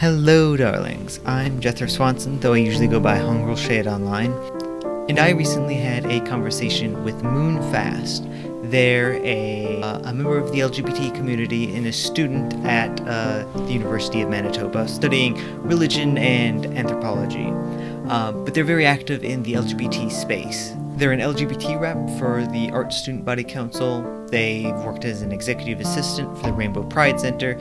Hello, darlings. I'm Jethro Swanson, though I usually go by Hungrel Shade online, and I recently had a conversation with Moonfast. They're a member of the LGBT community and a student at the University of Manitoba studying religion and anthropology. But they're very active in the LGBT space. They're an LGBT rep for the Art Student Body Council. They've worked as an executive assistant for the Rainbow Pride Center,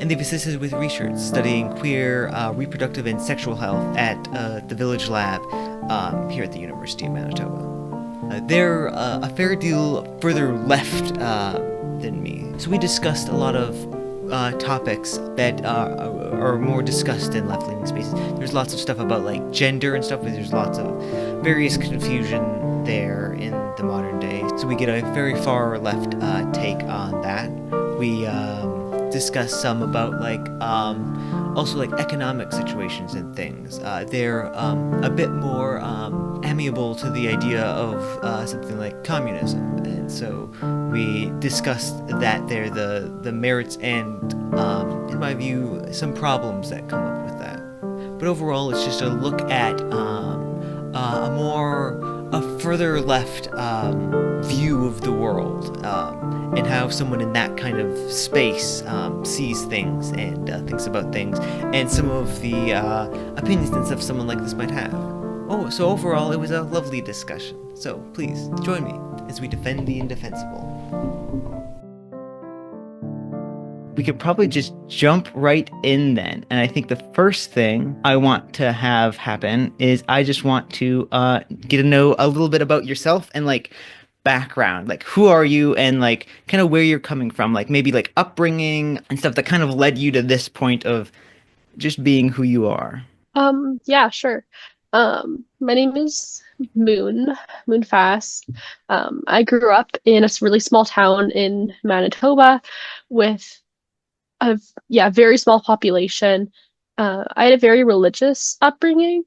and they've assisted with research studying queer, reproductive, and sexual health at the Village Lab here at the University of Manitoba. They're a fair deal further left than me, so we discussed a lot of topics that are more discussed in left-leaning spaces. There's lots of stuff about like gender and stuff, but there's lots of various confusion there in the modern day. So we get a very far left take on that. We discuss some about like also like economic situations and things. They're a bit more amiable to the idea of something like communism, and so we discussed that there, the merits and in my view some problems that come up with that. But overall, it's just a look at a further left view of the world, and how someone in that kind of space sees things and thinks about things, and some of the opinions and stuff someone like this might have. Oh, so overall, it was a lovely discussion. So please join me as we defend the indefensible. We could probably just jump right in then. And I think the first thing I want to have happen is I just want to get to know a little bit about yourself and like background. Like, who are you and like kind of where you're coming from, like maybe like upbringing and stuff that kind of led you to this point of just being who you are. Yeah, sure. My name is Moonfast. I grew up in a really small town in Manitoba with a very small population. I had a very religious upbringing.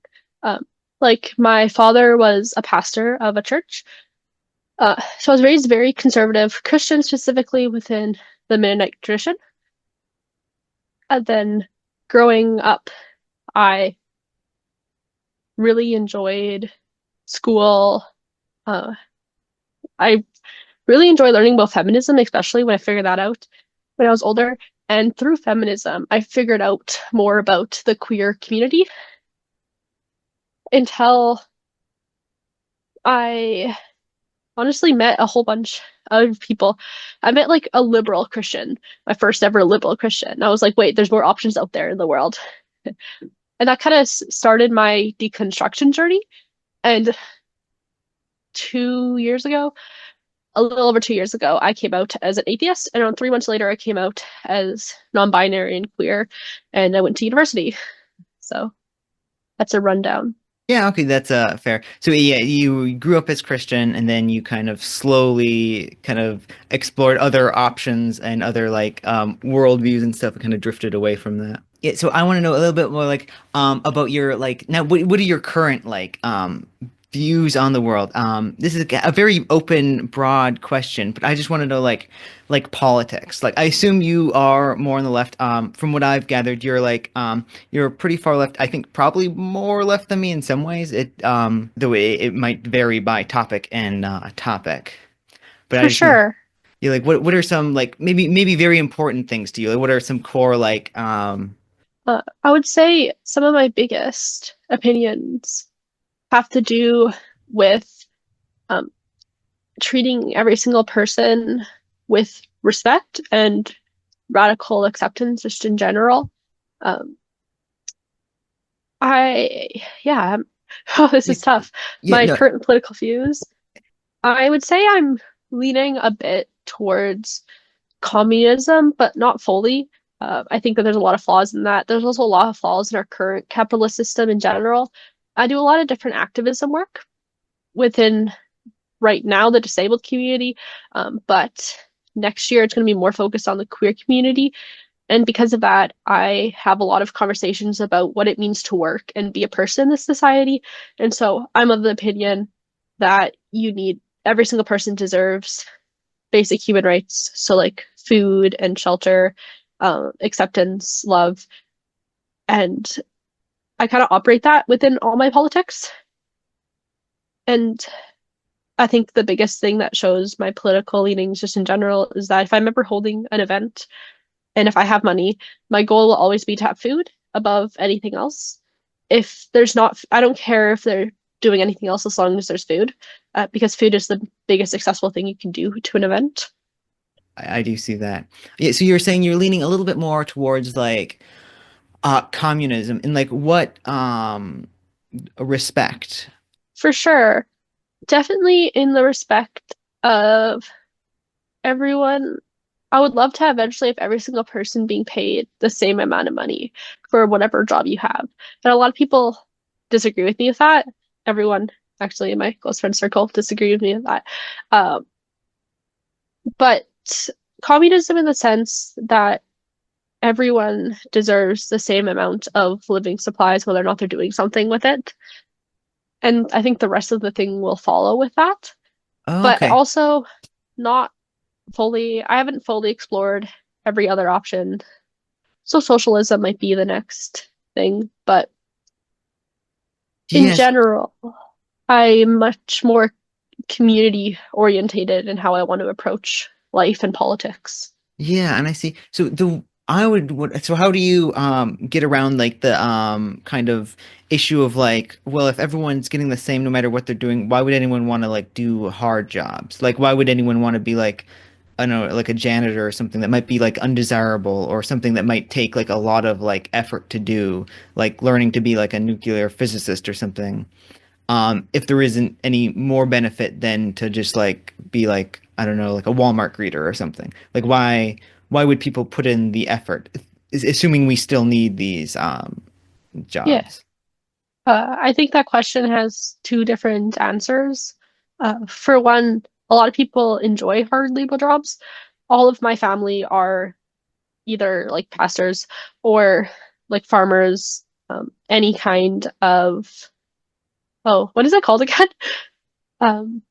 Like my father was a pastor of a church. So I was raised very conservative Christian, specifically within the Mennonite tradition. And then growing up, I really enjoyed school. Uh, I really enjoy learning about feminism, especially when I figured that out when I was older. And through feminism, I figured out more about the queer community until I honestly met a whole bunch of people. I met like a liberal Christian, my first ever liberal Christian. I was like, wait, there's more options out there in the world. And that kind of started my deconstruction journey. And 2 years ago, a little over 2 years ago, I came out as an atheist, and around 3 months later, I came out as non-binary and queer, and I went to university. So that's a rundown. Yeah, okay, that's fair. So yeah, you grew up as Christian and then you kind of slowly kind of explored other options and other like worldviews and stuff and kind of drifted away from that. Yeah, so I want to know a little bit more like about your like now what are your current like views on the world? This is a very open, broad question, but I just want to know like politics. Like I assume you are more on the left. From what I've gathered, you're pretty far left. I think probably more left than me in some ways. Though it might vary by topic and topic. But I For just know sure. you like what are some like maybe very important things to you? Like what are some core like I would say some of my biggest opinions have to do with um, treating every single person with respect and radical acceptance, just in general. Um, yeah, oh, this yeah, is tough. yeah My no current political views, I would say I'm leaning a bit towards communism, but not fully. I think that there's a lot of flaws in that. There's also a lot of flaws in our current capitalist system in general. I do a lot of different activism work within right now the disabled community, but next year it's going to be more focused on the queer community. And because of that, I have a lot of conversations about what it means to work and be a person in this society. And so I'm of the opinion that every single person deserves basic human rights. So, like food and shelter, acceptance, love, And I kind of operate that within all my politics. And I think the biggest thing that shows my political leanings just in general is that if I'm ever holding an event and if I have money, my goal will always be to have food above anything else. If there's not, I don't care if they're doing anything else as long as there's food, because food is the biggest accessible thing you can do to an event. I do see that. Yeah, so you're saying you're leaning a little bit more towards like communism in like what respect? For sure. Definitely in the respect of everyone. I would love to have eventually have every single person being paid the same amount of money for whatever job you have. And a lot of people disagree with me with that. Everyone actually in my close friend circle disagree with me with that. Um, but communism in the sense that everyone deserves the same amount of living supplies, whether or not they're doing something with it. And I think the rest of the thing will follow with that. Oh, But okay. also not fully, I haven't fully explored every other option. So socialism might be the next thing, but in Yes. general, I'm much more community orientated in how I want to approach life and politics. Yeah, and I see. So the I would what so how do you get around like the kind of issue of like, well, if everyone's getting the same no matter what they're doing, why would anyone want to like do hard jobs? Like why would anyone want to be like I don't know, like a janitor or something that might be like undesirable or something that might take like a lot of like effort to do, like learning to be like a nuclear physicist or something. If there isn't any more benefit than to just like be like, I don't know, like a Walmart greeter or something. Like why would people put in the effort, assuming we still need these Yeah. jobs? I think that question has two different answers. For one, a lot of people enjoy hard labor jobs. All of my family are either like pastors or like farmers, any kind of, oh, what is it called again? Um,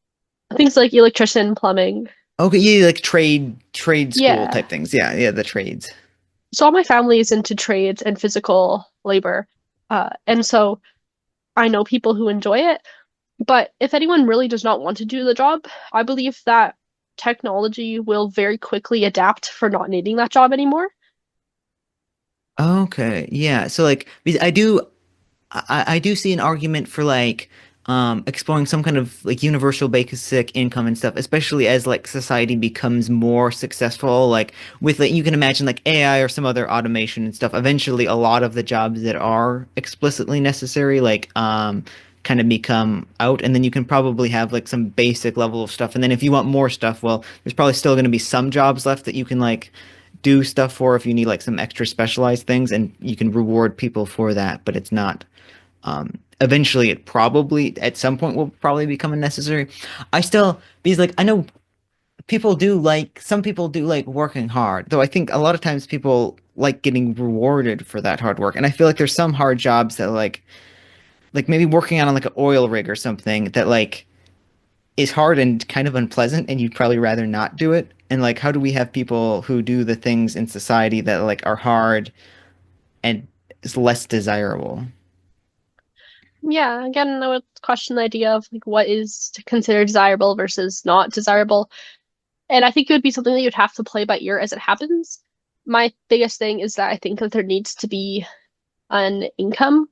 things like electrician, plumbing. Okay, yeah, like trade school Yeah. type things. Yeah, yeah, the trades. So all my family is into trades and physical labor. And so I know people who enjoy it. But if anyone really does not want to do the job, I believe that technology will very quickly adapt for not needing that job anymore. Okay, yeah. So like because I do see an argument for like exploring some kind of like universal basic income and stuff, especially as like society becomes more successful. Like with like you can imagine like AI or some other automation and stuff. Eventually, a lot of the jobs that are explicitly necessary like kind of become out, and then you can probably have like some basic level of stuff. And then if you want more stuff, well, there's probably still going to be some jobs left that you can like do stuff for if you need like some extra specialized things, and you can reward people for that. But it's not eventually it probably at some point will probably become unnecessary. I still because like I know people do like some people do like working hard, though I think a lot of times people like getting rewarded for that hard work. And I feel like there's some hard jobs that like maybe working on like an oil rig or something that like is hard and kind of unpleasant and you'd probably rather not do it. And like how do we have people who do the things in society that like are hard and is less desirable? Yeah, again, I would question the idea of like what is considered desirable versus not desirable. And I think it would be something that you'd have to play by ear as it happens. My biggest thing is that I think that there needs to be an income.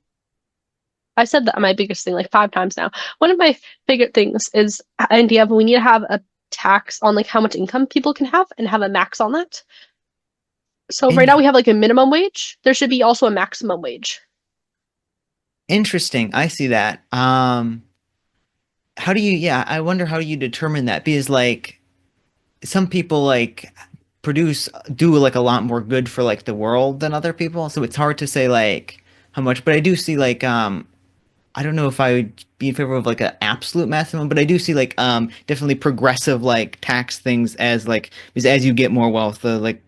I said that my biggest thing like 5 times now. One of my bigger things is the idea of we need to have a tax on like how much income people can have and have a max on that. So right now In we have like a minimum wage. There should be also a maximum wage. Interesting. I see that. How do you, yeah, I wonder how you determine that because like some people like do like a lot more good for like the world than other people. So it's hard to say like how much, but I do see like, I don't know if I would be in favor of like an absolute maximum, but I do see like, definitely progressive like tax things as like, because as you get more wealth, the like,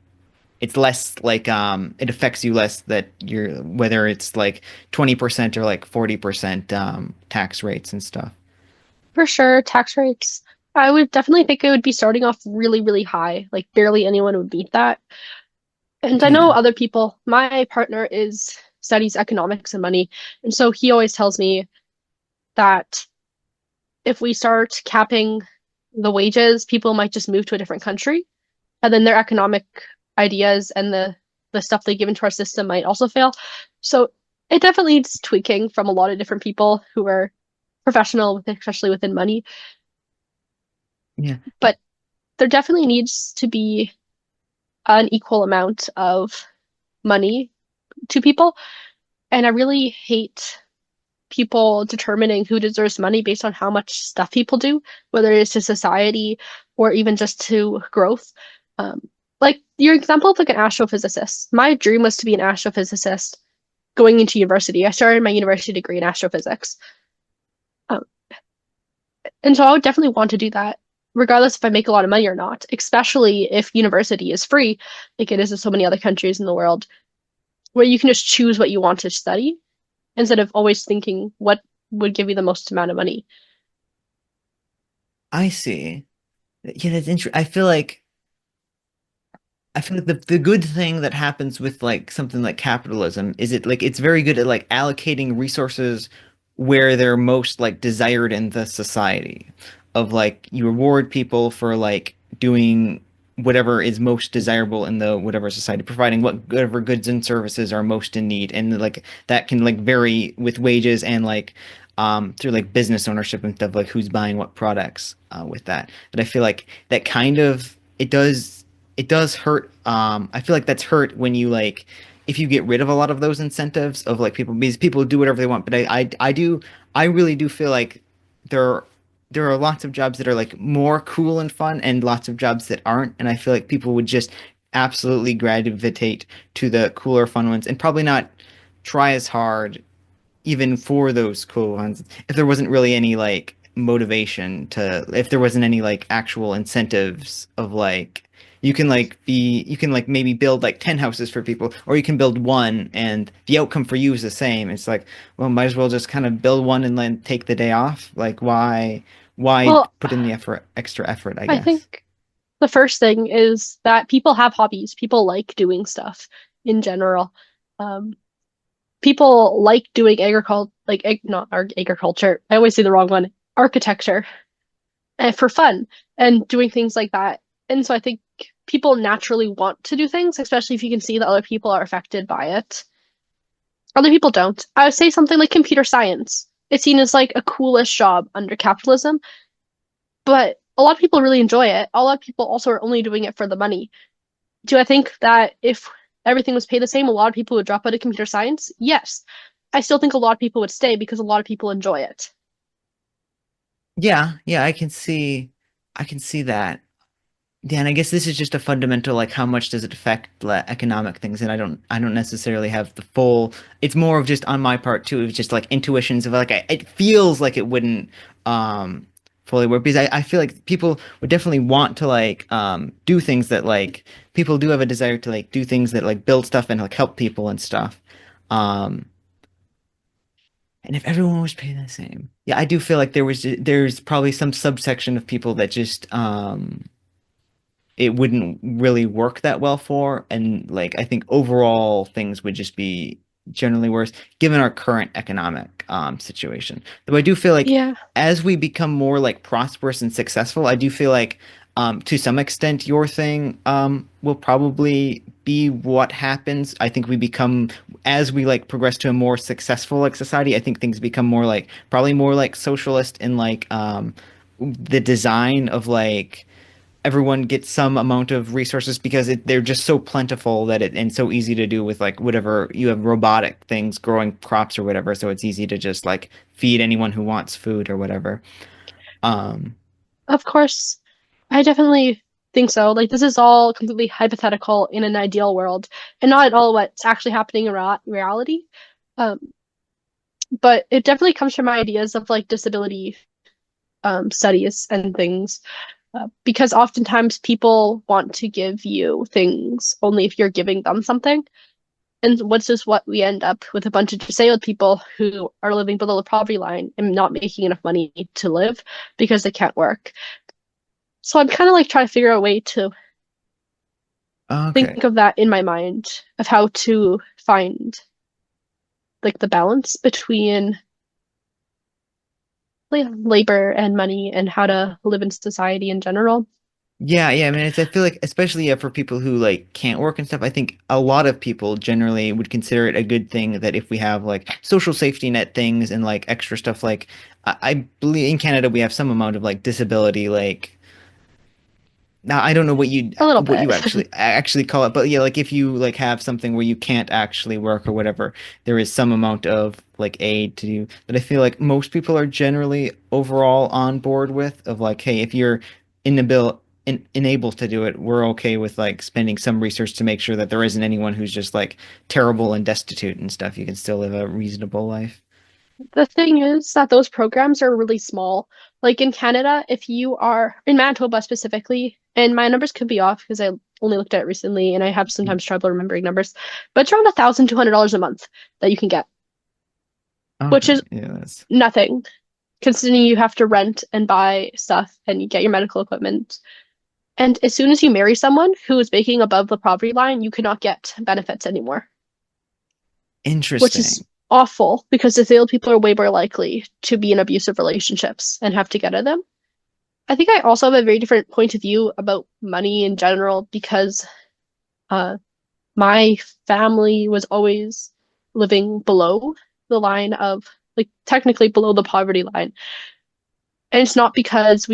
it's less like it affects you less that you're whether it's like 20% or like 40% tax rates and stuff. For sure, tax rates. I would definitely think it would be starting off really, really high. Like barely anyone would beat that. And I know Yeah. other people. My partner is studies economics and money. And so he always tells me that if we start capping the wages, people might just move to a different country, and then their economic ideas and the stuff they give into our system might also fail. So it definitely needs tweaking from a lot of different people who are professional, especially within money. Yeah. But there definitely needs to be an equal amount of money to people. And I really hate people determining who deserves money based on how much stuff people do, whether it's to society or even just to growth. Um, like your example of like an astrophysicist. My dream was to be an astrophysicist going into university. I started my university degree in astrophysics. Um, and so I would definitely want to do that, regardless if I make a lot of money or not, especially if university is free, like it is in so many other countries in the world, where you can just choose what you want to study instead of always thinking what would give you the most amount of money. I see. Yeah, that's interesting. I feel like the good thing that happens with like something like capitalism is it like it's very good at like allocating resources where they're most like desired in the society. Of like you reward people for like doing whatever is most desirable in the whatever society, providing whatever goods and services are most in need. And like that can like vary with wages and like through like business ownership and stuff like who's buying what products with that. But I feel like that kind of it does hurt. I feel like that's hurt when you like if you get rid of a lot of those incentives of like people because people do whatever they want. But I really do feel like there there are lots of jobs that are like more cool and fun and lots of jobs that aren't. And I feel like people would just absolutely gravitate to the cooler, fun ones and probably not try as hard even for those cool ones, if there wasn't really any like motivation to, if there wasn't any like actual incentives of like, you can like maybe build like 10 houses for people, or you can build one and the outcome for you is the same. It's like, well, might as well just kind of build one and then take the day off. Like, why Well, put in the extra effort, I I guess. think the first thing is that people have hobbies. People like doing stuff in general. Um, People like doing agriculture, like not agriculture. I always say the wrong one. Architecture, for fun and doing things like that. And so I think people naturally want to do things, especially if you can see that other people are affected by it. Other people don't. I would say something like computer science. It's seen as like a coolest job under capitalism, but a lot of people really enjoy it. A lot of people also are only doing it for the money. Do I think that if everything was paid the same, a lot of people would drop out of computer science? Yes. I still think a lot of people would stay because a lot of people enjoy it. Yeah, yeah, I can see that. Yeah, and I guess this is just a fundamental like how much does it affect economic things, and I don't necessarily have the full. It's more of just on my part too. It's just like intuitions of like it feels like it wouldn't um fully work because I feel like people would definitely want to like do things that like people do have a desire to like do things that like build stuff and like help people and stuff. Um, and if everyone was paid the same, yeah, I do feel like there's probably some subsection of people that just it wouldn't really work that well for. And like I think overall things would just be generally worse given our current economic situation. Though I do feel like Yeah. as we become more like prosperous and successful, I do feel like to some extent your thing will probably be what happens. I think we become as we like progress to a more successful like society, I think things become more like probably more like socialist in like the design of like everyone gets some amount of resources because they're just so plentiful that it and so easy to do with like whatever you have robotic things growing crops or whatever, so it's easy to just like feed anyone who wants food or whatever. Um, Of course, I definitely think so. Like, this is all completely hypothetical in an ideal world and not at all what's actually happening in reality. Um, but it definitely comes from my ideas of like disability studies and things. Because oftentimes people want to give you things only if you're giving them something. And what's just what we end up with a bunch of disabled people who are living below the poverty line and not making enough money to live because they can't work. So I'm kind of like trying to figure out a way to okay. think of that in my mind of how to find. like the balance between labor and money and how to live in society in general. Yeah, yeah. I mean, I feel like, especially for people who like can't work and stuff, I think a lot of people generally would consider it a good thing that if we have like social safety net things and like extra stuff, like I believe in Canada we have some amount of like disability, like now I don't know A little what you bit. actually call it, but yeah, like if you like have something where you can't actually work or whatever, there is some amount of like aid to you that I feel like most people are generally overall on board with of like, hey, if you're unable to do it, we're okay with like spending some research to make sure that there isn't anyone who's just like terrible and destitute and stuff. You can still live a reasonable life. The thing is that those programs are really small. Like in Canada, if you are in Manitoba specifically, and my numbers could be off because I only looked at it recently and I have sometimes trouble remembering numbers, but it's around $1,200 a month that you can get, which Okay, is yeah, that's nothing considering you have to rent and buy stuff and you get your medical equipment. And as soon as you marry someone who is making above the poverty line, you cannot get benefits anymore, which is interesting. awful because disabled people are way more likely to be in abusive relationships and have to get out of them. I think I also have a very different point of view about money in general because uh, my family was always living below the line of, like, technically below the poverty line. And it's not because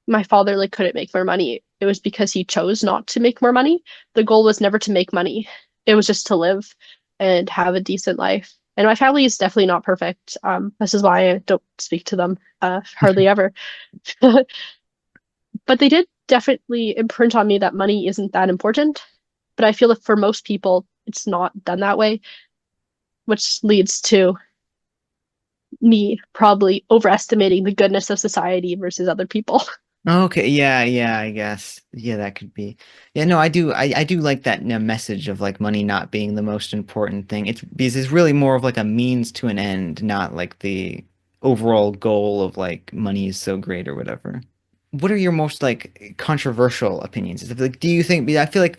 my father like couldn't make more money. It was because he chose not to make more money. The goal was never to make money. It was just to live and have a decent life. And my family is definitely not perfect. This is why I don't speak to them hardly ever. But they did definitely imprint on me that money isn't that important. But I feel that for most people, it's not done that way, which leads to me probably overestimating the goodness of society versus other people. Okay, yeah, yeah, I guess. Yeah, that could be. Yeah, no, I do like that message of like money not being the most important thing. It's because it's really more of like a means to an end, not like the overall goal of like money is so great or whatever. What are your most like controversial opinions? Is it, like, do you think, I feel like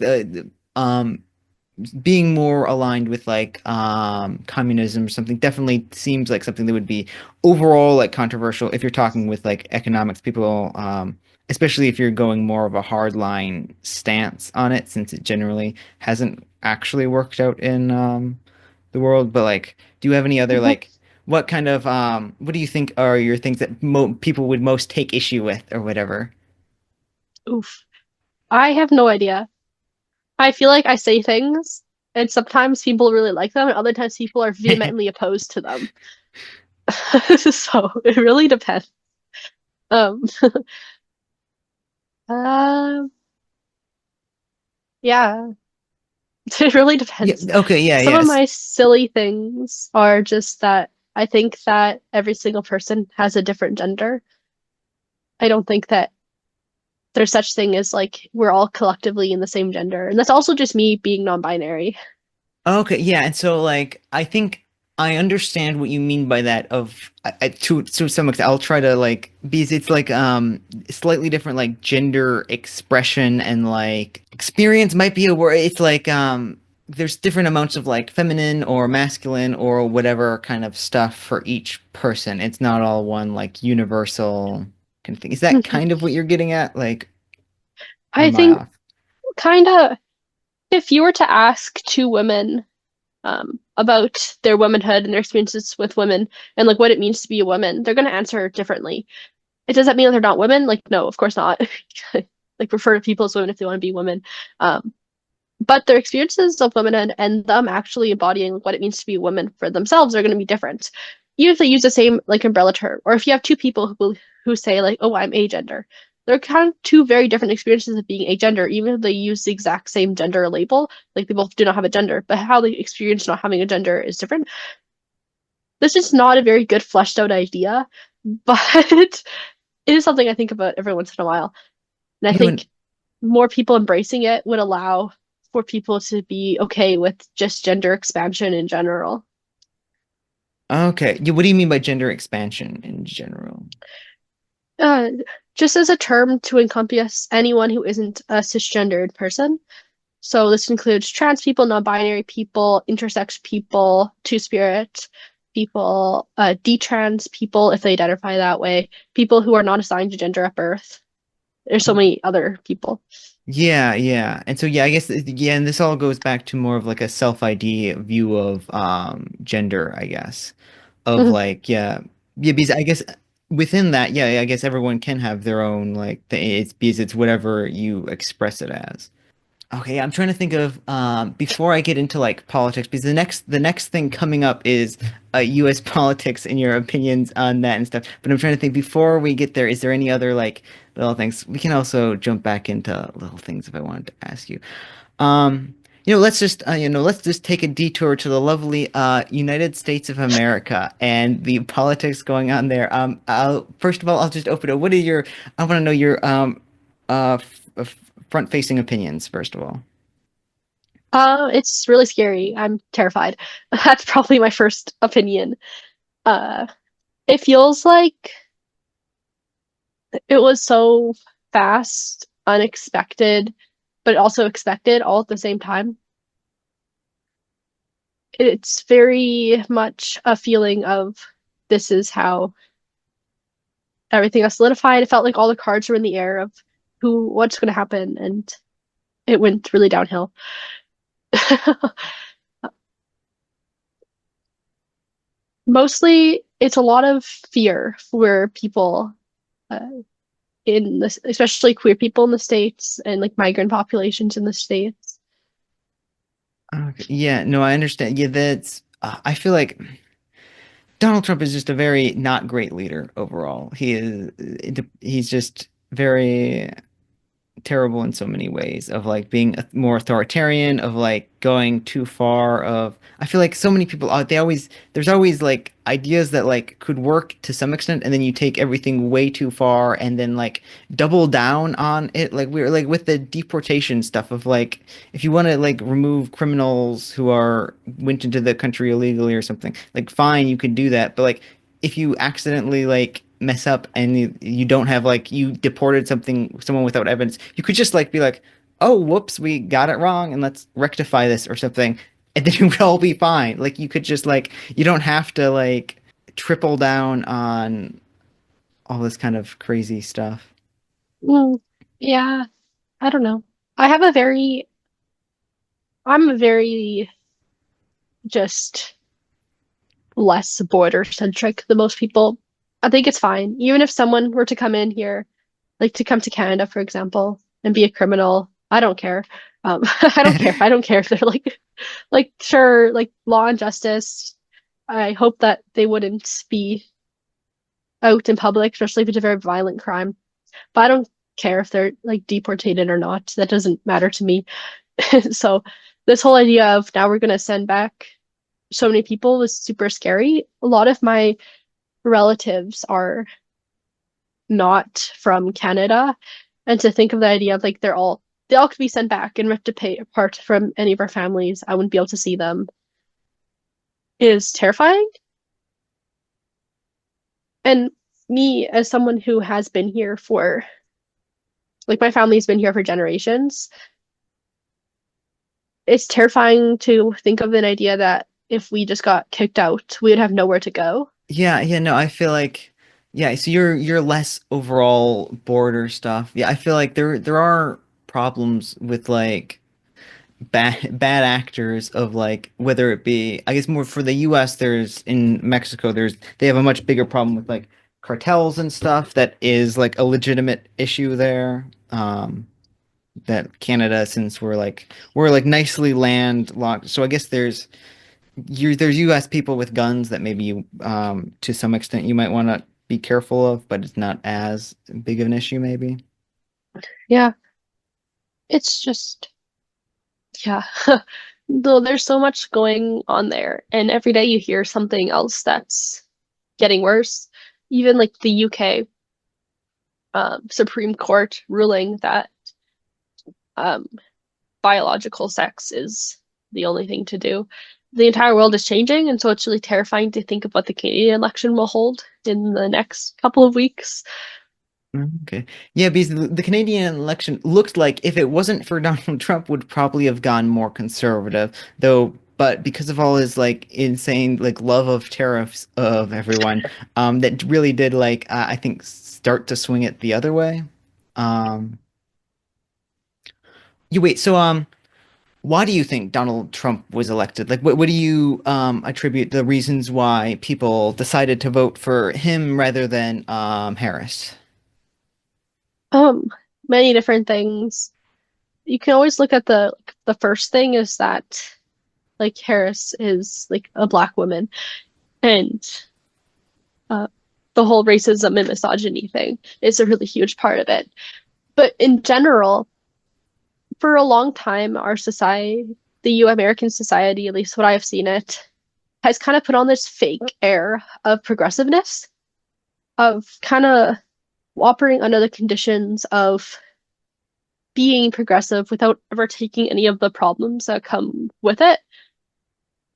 being more aligned with like communism or something definitely seems like something that would be overall like controversial if you're talking with like economics people, especially if you're going more of a hardline stance on it, since it generally hasn't actually worked out in the world. But like, do you have any other like what kind of what do you think are your things that people would most take issue with or whatever? Oof. I have no idea. I feel like I say things, and sometimes people really like them, and other times people are vehemently opposed to them. So it really depends. Um, uh, yeah, it really Yeah, depends. okay, yeah, Some of yes. my silly things are just that I think that every single person has a different gender. I don't think that there's such thing as like we're all collectively in the same gender, and that's also just me being non-binary. Okay, yeah, and so like I think I understand what you mean by that to some extent. I'll try to like because it's like slightly different like gender expression and like experience might be a word. It's like there's different amounts of like feminine or masculine or whatever kind of stuff for each person. It's not all one like universal kind of thing. Is that kind of what you're getting at? Like, or I am I think off? kind of if you were to ask two women about their womanhood and their experiences with women and like what it means to be a woman, they're going to answer differently. It does that mean that they're not women? Like, no, of course not. Like, refer to people as women if they want to be women. Um, but their experiences of womanhood and them actually embodying what it means to be a woman for themselves are going to be different. Even if they use the same like umbrella term, or if you have two people who say like, "Oh, I'm agender," they're kind of two very different experiences of being agender, even if they use the exact same gender label. Like they both do not have a gender, but how they experience not having a gender is different. This is not a very good fleshed out idea, but it is something I think about every once in a while. And I You know, think more people embracing it would allow for people to be okay with just gender expansion in general. okay. Yeah, what do you mean by gender expansion in general? Uh, just as a term to encompass anyone who isn't a cisgendered person. So this includes trans people, non-binary people, intersex people, two-spirit people, detrans people if they identify that way, people who are not assigned a gender at birth. There's so many other people. Yeah, yeah. And so yeah, I guess yeah, and this all goes back to more of like a self-ID view of gender, I guess. Of Mhm. like yeah. Yeah, because I guess within that, yeah, I guess everyone can have their own like it's because it's whatever you express it as. Okay, I'm trying to think of before I get into like politics because the next thing coming up is U.S. politics and your opinions on that and stuff. But I'm trying to think before we get there, is there any other like little things? We can also jump back into little things if I wanted to ask you. Um, let's just take a detour to the lovely United States of America and the politics going on there. First of all, I'll just open it. What are your? I want to know your front-facing opinions first of all. It's really scary. I'm terrified. That's probably my first opinion. Uh, it feels like it was so fast, unexpected, but also expected all at the same time. It's very much a feeling of this is how everything got solidified. It felt like all the cards were in the air of what's going to happen, and it went really downhill. Mostly, it's a lot of fear for people uh, in this, especially queer people in the States and like migrant populations in the States. Okay. Yeah, no, I understand. Yeah, that's. I feel like Donald Trump is just a very not great leader overall. He's just very terrible in so many ways of like being more authoritarian, of like going too far, of I feel like so many people they always there's always like ideas that like could work to some extent and then you take everything way too far and then like double down on it, like we're like with the deportation stuff of like if you want to like remove criminals who are went into the country illegally or something, like fine, you could do that, but like if you accidentally like mess up and you don't have like you deported someone without evidence, you could just like be like, oh, whoops, we got it wrong and let's rectify this or something, and then you would all be fine. Like you could just like you don't have to like triple down on all this kind of crazy stuff. Mm, yeah, I don't know. I have a very, I'm very just less border centric than most people. I think it's fine. Even if someone were to come in here, like to come to Canada, for example, and be a criminal, I don't care. I don't care. I don't care if they're like sure, like law and justice. I hope that they wouldn't be out in public, especially if it's a very violent crime. But I don't care if they're like deportated or not. That doesn't matter to me. So this whole idea of now we're going to send back so many people was super scary. A lot of my relatives are not from Canada, and to think of the idea of like they all could be sent back and ripped apart from any of our families, I wouldn't be able to see them, is terrifying. And me as someone who has been here for like my family's been here for generations, it's terrifying to think of an idea that if we just got kicked out, we would have nowhere to go. Yeah, yeah, no, I feel like yeah, so you're less overall border stuff. Yeah, I feel like there are problems with like bad actors of like whether it be I guess more for the US there's in Mexico they have a much bigger problem with like cartels and stuff that is like a legitimate issue there. That Canada since we're like nicely landlocked, so I guess there's US people with guns that maybe you to some extent you might want to be careful of, but it's not as big of an issue maybe. Yeah, it's just yeah. Though there's so much going on there, and every day you hear something else that's getting worse. Even like the UK Supreme Court ruling that um, biological sex is the only thing to do. The entire world is changing, and so it's really terrifying to think of what the Canadian election will hold in the next couple of weeks. Okay. Yeah, because the Canadian election looked like if it wasn't for Donald Trump would probably have gone more conservative, though, but because of all his like insane like love of tariffs of everyone, that really did like I think start to swing it the other way. Um, you wait, so why do you think Donald Trump was elected? Like what do you attribute the reasons why people decided to vote for him rather than Harris? Um, Many different things. You can always look at the first thing is that like Harris is like a black woman and uh the whole racism and misogyny thing is a really huge part of it. But in general, for a long time, our society, the U American society, at least what I've seen it, has kind of put on this fake air of progressiveness, of kind of operating under the conditions of being progressive without ever taking any of the problems that come with it.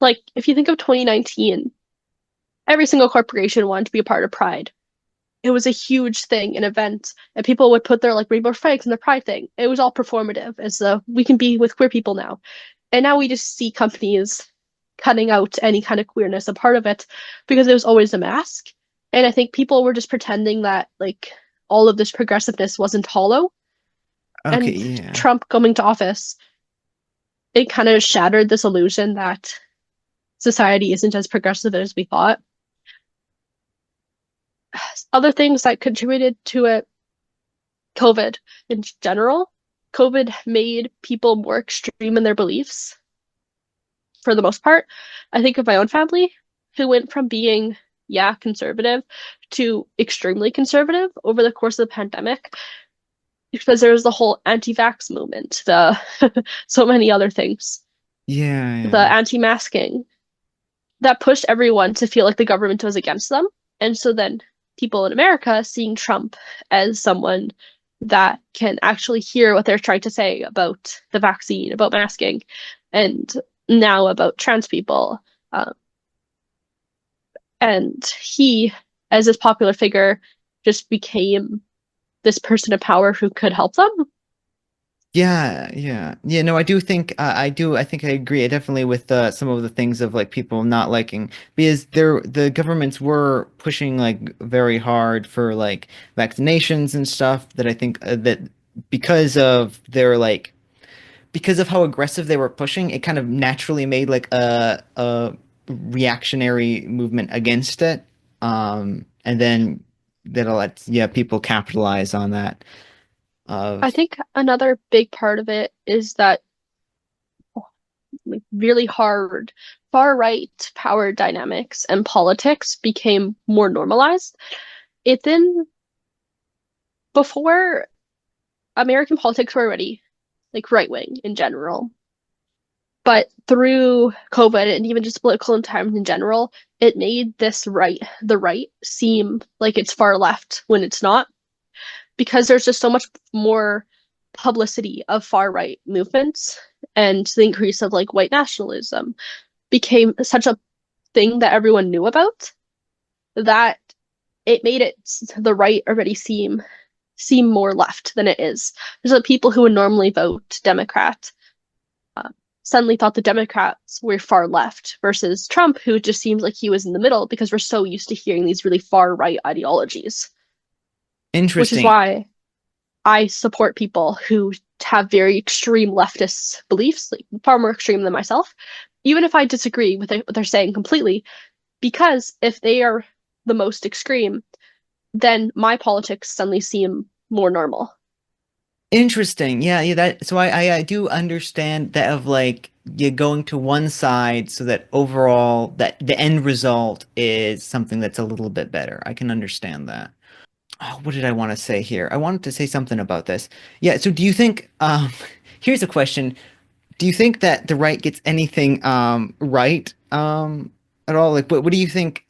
Like, if you think of 2019, every single corporation wanted to be a part of Pride. It was a huge thing, an event, and people would put their like rainbow flags in their Pride thing. It was all performative, as we can be with queer people now. And now we just see companies cutting out any kind of queerness a part of it because it was always a mask. And I think people were just pretending that like all of this progressiveness wasn't hollow. Okay, And yeah. Trump coming to office, it kind of shattered this illusion that society isn't as progressive as we thought. Other things that contributed to it, COVID in general. COVID made people more extreme in their beliefs for the most part. I think of my own family who went from being, yeah, conservative to extremely conservative over the course of the pandemic because there was the whole anti-vax movement, the so many other things, Yeah, the yeah. anti-masking that pushed everyone to feel like the government was against them. And so then people in America seeing Trump as someone that can actually hear what they're trying to say about the vaccine, about masking, and now about trans people. Um, and he, as this popular figure, just became this person of power who could help them. Yeah, yeah. Yeah, no, I do think I think I agree definitely with some of the things of like people not liking because the governments were pushing like very hard for like vaccinations and stuff that I think that because of their like because of how aggressive they were pushing, it kind of naturally made like a reactionary movement against it. And then that'll let yeah, people capitalize on that I of think another big part of it is that like really hard far right power dynamics and politics became more normalized. It then before American politics were already like right wing in general, but through COVID and even just political times in general, it made the right, seem like it's far left when it's not, because there's just so much more publicity of far right movements and the increase of like white nationalism became such a thing that everyone knew about that it made it the right already seem more left than it is. There's like people who would normally vote Democrat uh, suddenly thought the Democrats were far left versus Trump, who just seems like he was in the middle because we're so used to hearing these really far right ideologies, which is interesting. why I support people who have very extreme leftist beliefs, like far more extreme than myself, even if I disagree with what they're saying completely, because if they are the most extreme, then my politics suddenly seem more normal. Interesting. Yeah, yeah, that so I do understand that of like you're going to one side so that overall that the end result is something that's a little bit better. I can understand that. Oh, what did I want to say here? I wanted to say something about this. Yeah, so do you think here's a question. Do you think that the right gets anything right at all? Like what do you think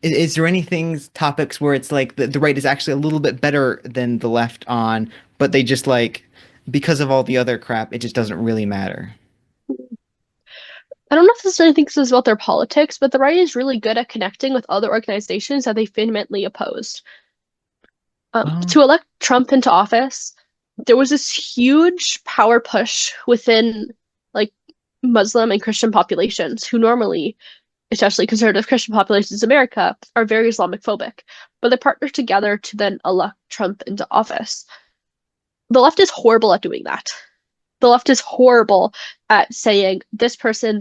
is there anything topics where it's like the right is actually a little bit better than the left on, but they just like because of all the other crap, it just doesn't really matter. I don't know if necessarily think this is about their politics, but the right is really good at connecting with other organizations that they vehemently oppose. Well, To elect Trump into office, there was this huge power push within like Muslim and Christian populations who normally, especially conservative Christian populations in America, are very Islamic phobic. But they partnered together to then elect Trump into office. The left is horrible at doing that. The left is horrible at saying this person,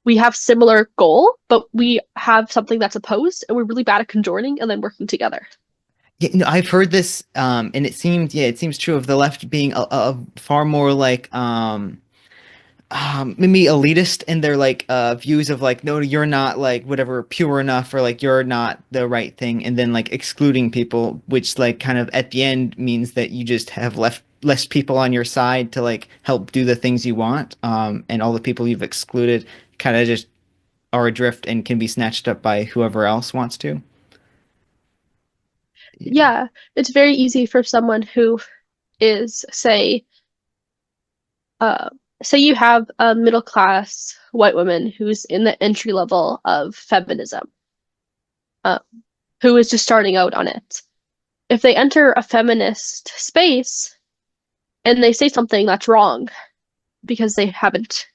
we have similar goal, but we have something that's opposed, and we're really bad at conjoining and then working together. yeah, I've heard this, and it seems, yeah, it seems true of the left being a far more like, maybe elitist in their like views of like, no, you're not like whatever pure enough, or like you're not the right thing, and then like excluding people, which like kind of at the end means that you just have left less people on your side to like help do the things you want, and all the people you've excluded kind of just are adrift and can be snatched up by whoever else wants to. Yeah. Yeah, it's very easy for someone who is, uh, say you have a middle class white woman who's in the entry level of feminism, uh, who is just starting out on it. If they enter a feminist space and they say something that's wrong because they haven't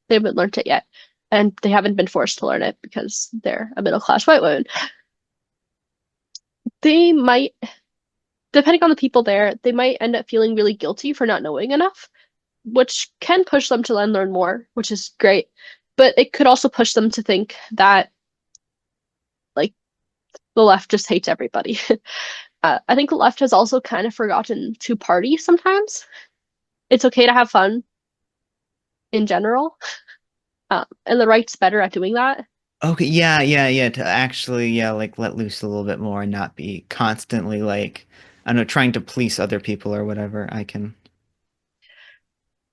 learned it yet, and they haven't been forced to learn it because they're a middle class white woman, they might, depending on the people there, they might end up feeling really guilty for not knowing enough, which can push them to then learn more, which is great. But it could also push them to think that like the left just hates everybody. I think the left has also kind of forgotten to party sometimes. It's okay to have fun in general, and the right's better at doing that. Okay, yeah, yeah, yeah, to actually, yeah, like let loose a little bit more and not be constantly like, I don't know, trying to police other people or whatever. I can.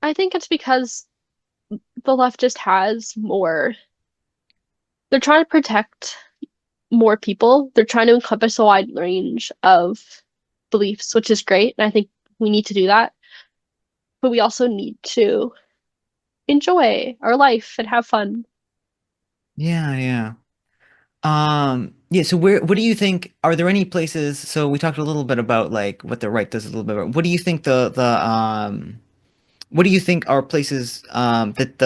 I think it's because the left just has more. They're trying to protect more people. They're trying to encompass a wide range of beliefs, which is great. And I think we need to do that. But we also need to enjoy our life and have fun. Yeah, yeah. Yeah, so what do you think, are there any places, so we talked a little bit about like what the right does a little bit, what do you think what do you think are places that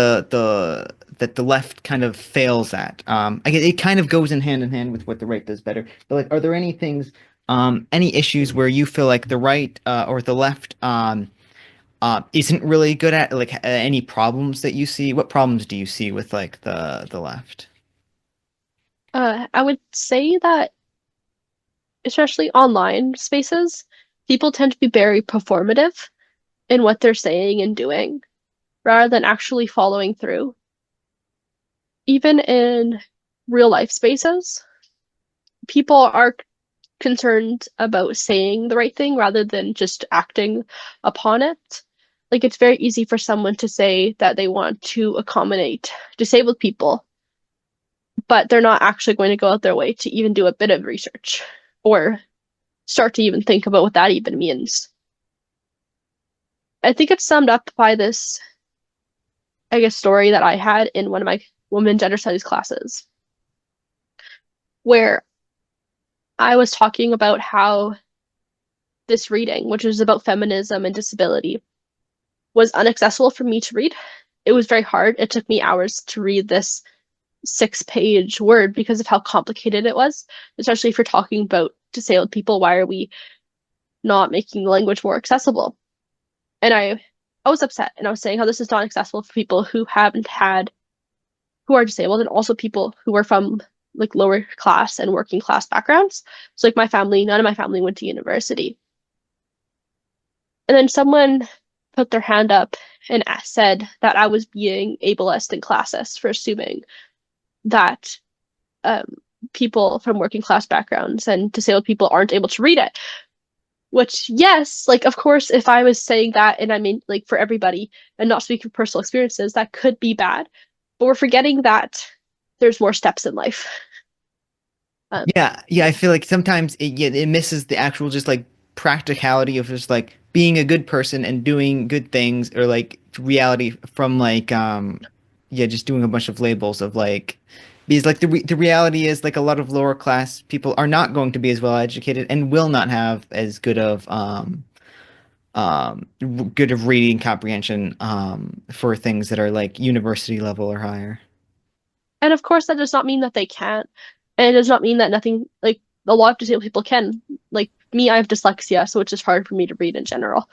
the left kind of fails at? I guess it kind of goes in hand with what the right does better. But like, are there any things, any issues where you feel like the right or the left isn't really good at, like any problems that you see? What problems do you see with like the left? I would say that, especially online spaces, people tend to be very performative in what they're saying and doing rather than actually following through. Even in real life spaces, people are concerned about saying the right thing rather than just acting upon it. Like it's very easy for someone to say that they want to accommodate disabled people, but they're not actually going to go out their way to even do a bit of research or start to even think about what that even means. I think it's summed up by this, I guess, story that I had in one of my women gender studies classes, where I was talking about how this reading, which was about feminism and disability, was inaccessible for me to read. It was very hard. It took me hours to read this 6-page word because of how complicated it was, especially if you're talking about disabled people. Why are we not making the language more accessible? And I was upset and I was saying how this is not accessible for people who are disabled, and also people who are from like lower class and working class backgrounds. So like my family, none of my family went to university. And then someone put their hand up and said that I was being ableist and classist for assuming that um, people from working class backgrounds and disabled people aren't able to read it. Which, yes, like, of course, if I was saying that, and I mean, like, for everybody and not speaking from personal experiences, that could be bad. But we're forgetting that there's more steps in life. Um, Yeah, yeah, I feel like sometimes yeah, it misses the actual just like practicality of just like being a good person and doing good things, or like reality from like yeah, just doing a bunch of labels of like Because like the reality is like a lot of lower class people are not going to be as well educated and will not have as good of reading comprehension for things that are like university level or higher. And of course, that does not mean that they can't. And it does not mean that nothing, like a lot of disabled people can. Like me, I have dyslexia, so it's just hard for me to read in general.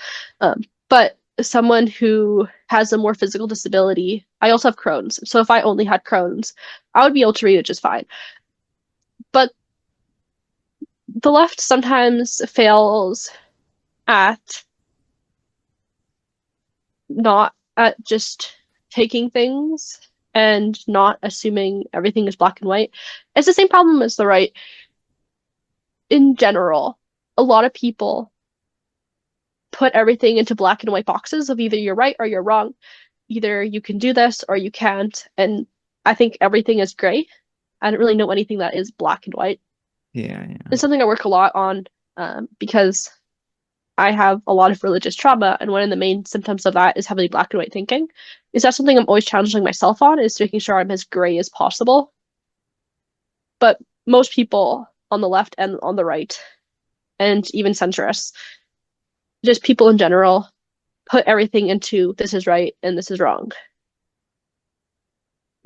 But someone who has a more physical disability, I also have Crohn's. So if I only had Crohn's, I would be able to read it just fine. But the left sometimes fails at not at just taking things and not assuming everything is black and white. It's the same problem as the right in general. A lot of people put everything into black and white boxes of either you're right or you're wrong. Either you can do this or you can't. And I think everything is gray. I don't really know anything that is black and white. Yeah, yeah. It's something I work a lot on because I have a lot of religious trauma, and one of the main symptoms of that is heavily black and white thinking. Is that something I'm always challenging myself on, is making sure I'm as gray as possible. But most people on the left and on the right, and even centrists, just people in general, put everything into this is right and this is wrong.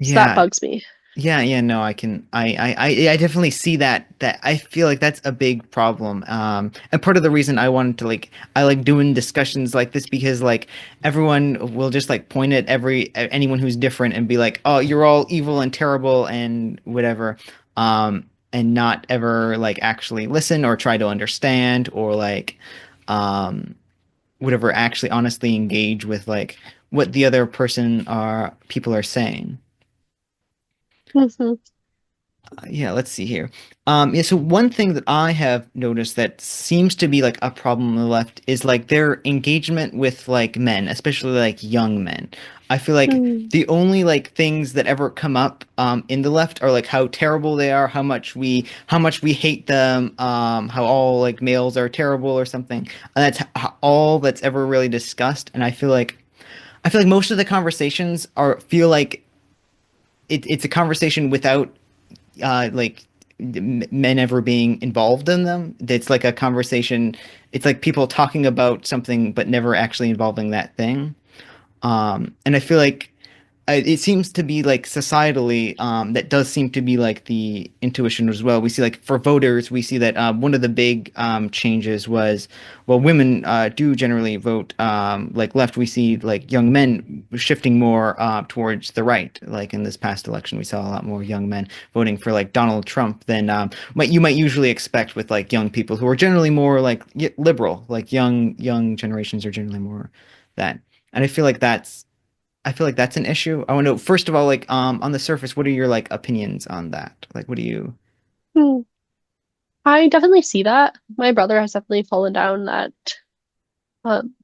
So that Yeah, bugs me. yeah, yeah, no, I definitely see that I feel like that's a big problem. And part of the reason I wanted to like I like doing discussions like this because like everyone will just like point at anyone who's different and be like, "Oh, you're all evil and terrible and whatever." And not ever like actually listen or try to understand or like um whatever actually honestly engage with like what the other person are people are saying. Mm-hmm. Yeah, let's see here. Yeah, so one thing that I have noticed that seems to be like a problem on the left is like their engagement with like men, especially like young men. I feel like Mm. the only like things that ever come up in the left are like how terrible they are, how much we hate them, how all like males are terrible or something. And that's all that's ever really discussed. And I feel like most of the conversations are feel like it's a conversation without like men ever being involved in them. It's like a conversation. It's like people talking about something but never actually involving that thing. And I feel like it seems to be like societally, that does seem to be like the intuition as well. We see like for voters, we see that one of the big changes was, well, women do generally vote like left. We see like young men shifting more towards the right. Like in this past election, we saw a lot more young men voting for like Donald Trump than what you might usually expect with like young people who are generally more like liberal. Like young generations are generally more that. And I feel like that's an issue. I want to know, first of all, like on the surface, what are your like opinions on that? Like what do you Hmm. I definitely see that. My brother has definitely fallen down that um,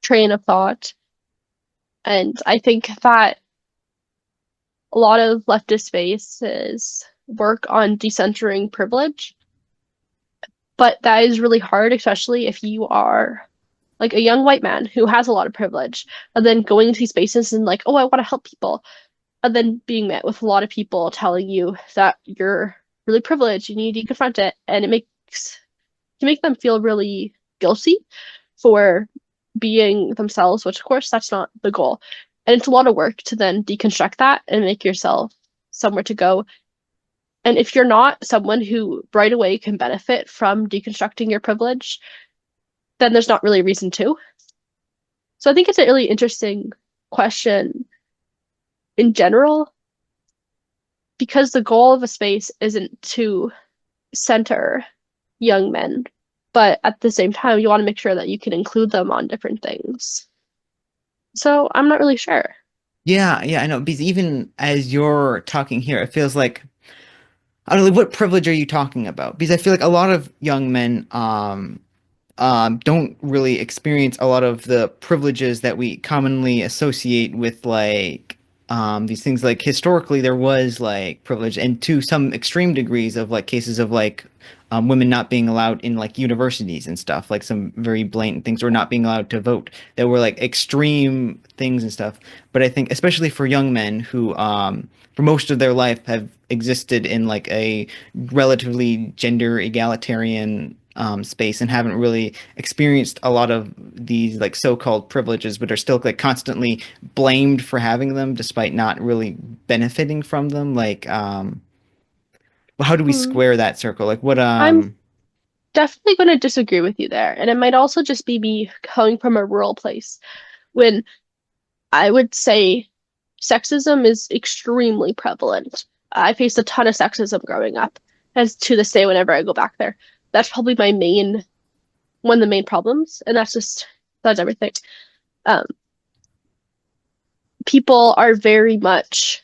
train of thought. And I think that a lot of leftist spaces work on decentering privilege, but that is really hard, especially if you are like a young white man who has a lot of privilege, and then going into these spaces and like, oh, I want to help people, and then being met with a lot of people telling you that you're really privileged, you need to confront it, and it makes you make them feel really guilty for being themselves, which of course that's not the goal. And it's a lot of work to then deconstruct that and make yourself somewhere to go. And if you're not someone who right away can benefit from deconstructing your privilege, then there's not really a reason to. So I think it's a really interesting question in general because the goal of a space isn't to center young men, but at the same time, you want to make sure that you can include them on different things. So I'm not really sure. Yeah, yeah, I know. Because even as you're talking here, it feels like I don't know, like, what privilege are you talking about? Because I feel like a lot of young men don't really experience a lot of the privileges that we commonly associate with like these things like historically there was like privilege and to some extreme degrees of like cases of like women not being allowed in like universities and stuff, like some very blatant things, or not being allowed to vote that were like extreme things and stuff. But I think especially for young men who for most of their life have existed in like a relatively gender egalitarian space and haven't really experienced a lot of these like so-called privileges, but are still like constantly blamed for having them despite not really benefiting from them. Like, how do we Hmm. square that circle? Like, what, I'm definitely going to disagree with you there. And it might also just be me coming from a rural place when I would say sexism is extremely prevalent. I faced a ton of sexism growing up, as to this day, whenever I go back there. That's probably one of the main problems, and that's everything. Um, People are very much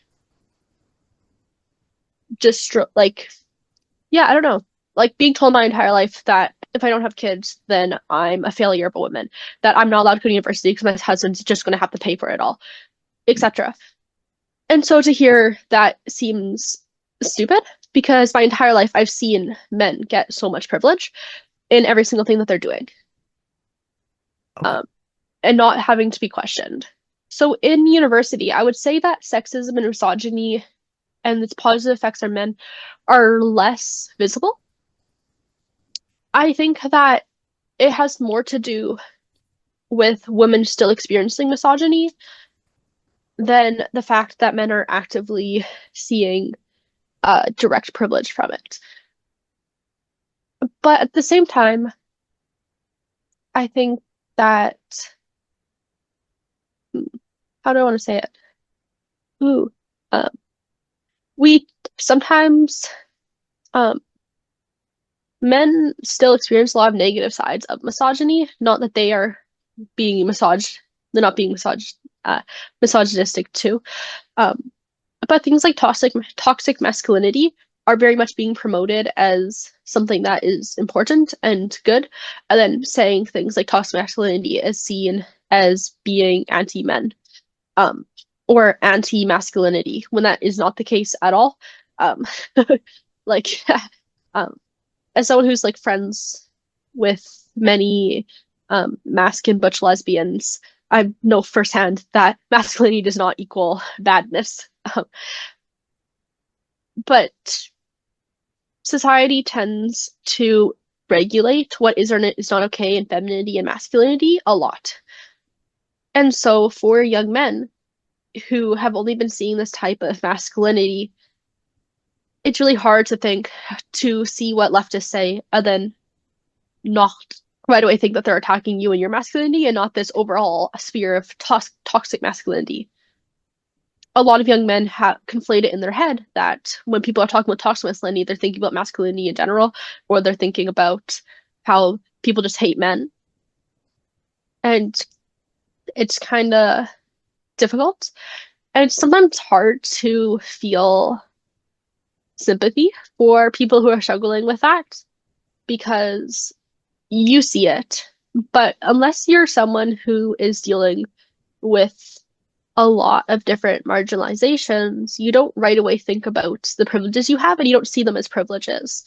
just like, yeah, I don't know, like being told my entire life that if I don't have kids, then I'm a failure of a woman, that I'm not allowed to go to university because my husband's just going to have to pay for it all, etc. And so to hear that seems stupid because my entire life I've seen men get so much privilege in every single thing that they're doing, okay. um, and not having to be questioned. So in university, I would say that sexism and misogyny and its positive effects on men are less visible. I think that it has more to do with women still experiencing misogyny than the fact that men are actively seeing direct privilege from it. But at the same time, I think that, how do I want to say it? Ooh, um, we sometimes, um, men still experience a lot of negative sides of misogyny. Not that they are being they're not being uh, misogynistic too. Um, but things like toxic masculinity are very much being promoted as something that is important and good, and then saying things like toxic masculinity is seen as being anti-men, um, or anti-masculinity when that is not the case at all. Um, like, um, as someone who's like friends with many masc and butch lesbians, I know firsthand that masculinity does not equal badness. But society tends to regulate what is or is not okay in femininity and masculinity a lot. And so for young men who have only been seeing this type of masculinity, it's really hard to see what leftists say and then not right away think that they're attacking you and your masculinity and not this overall sphere of toxic masculinity. A lot of young men have conflate it in their head that when people are talking about toxic masculinity, they're thinking about masculinity in general, or they're thinking about how people just hate men. And it's kind of difficult. And it's sometimes hard to feel sympathy for people who are struggling with that because you see it. But unless you're someone who is dealing with a lot of different marginalizations, you don't right away think about the privileges you have and you don't see them as privileges.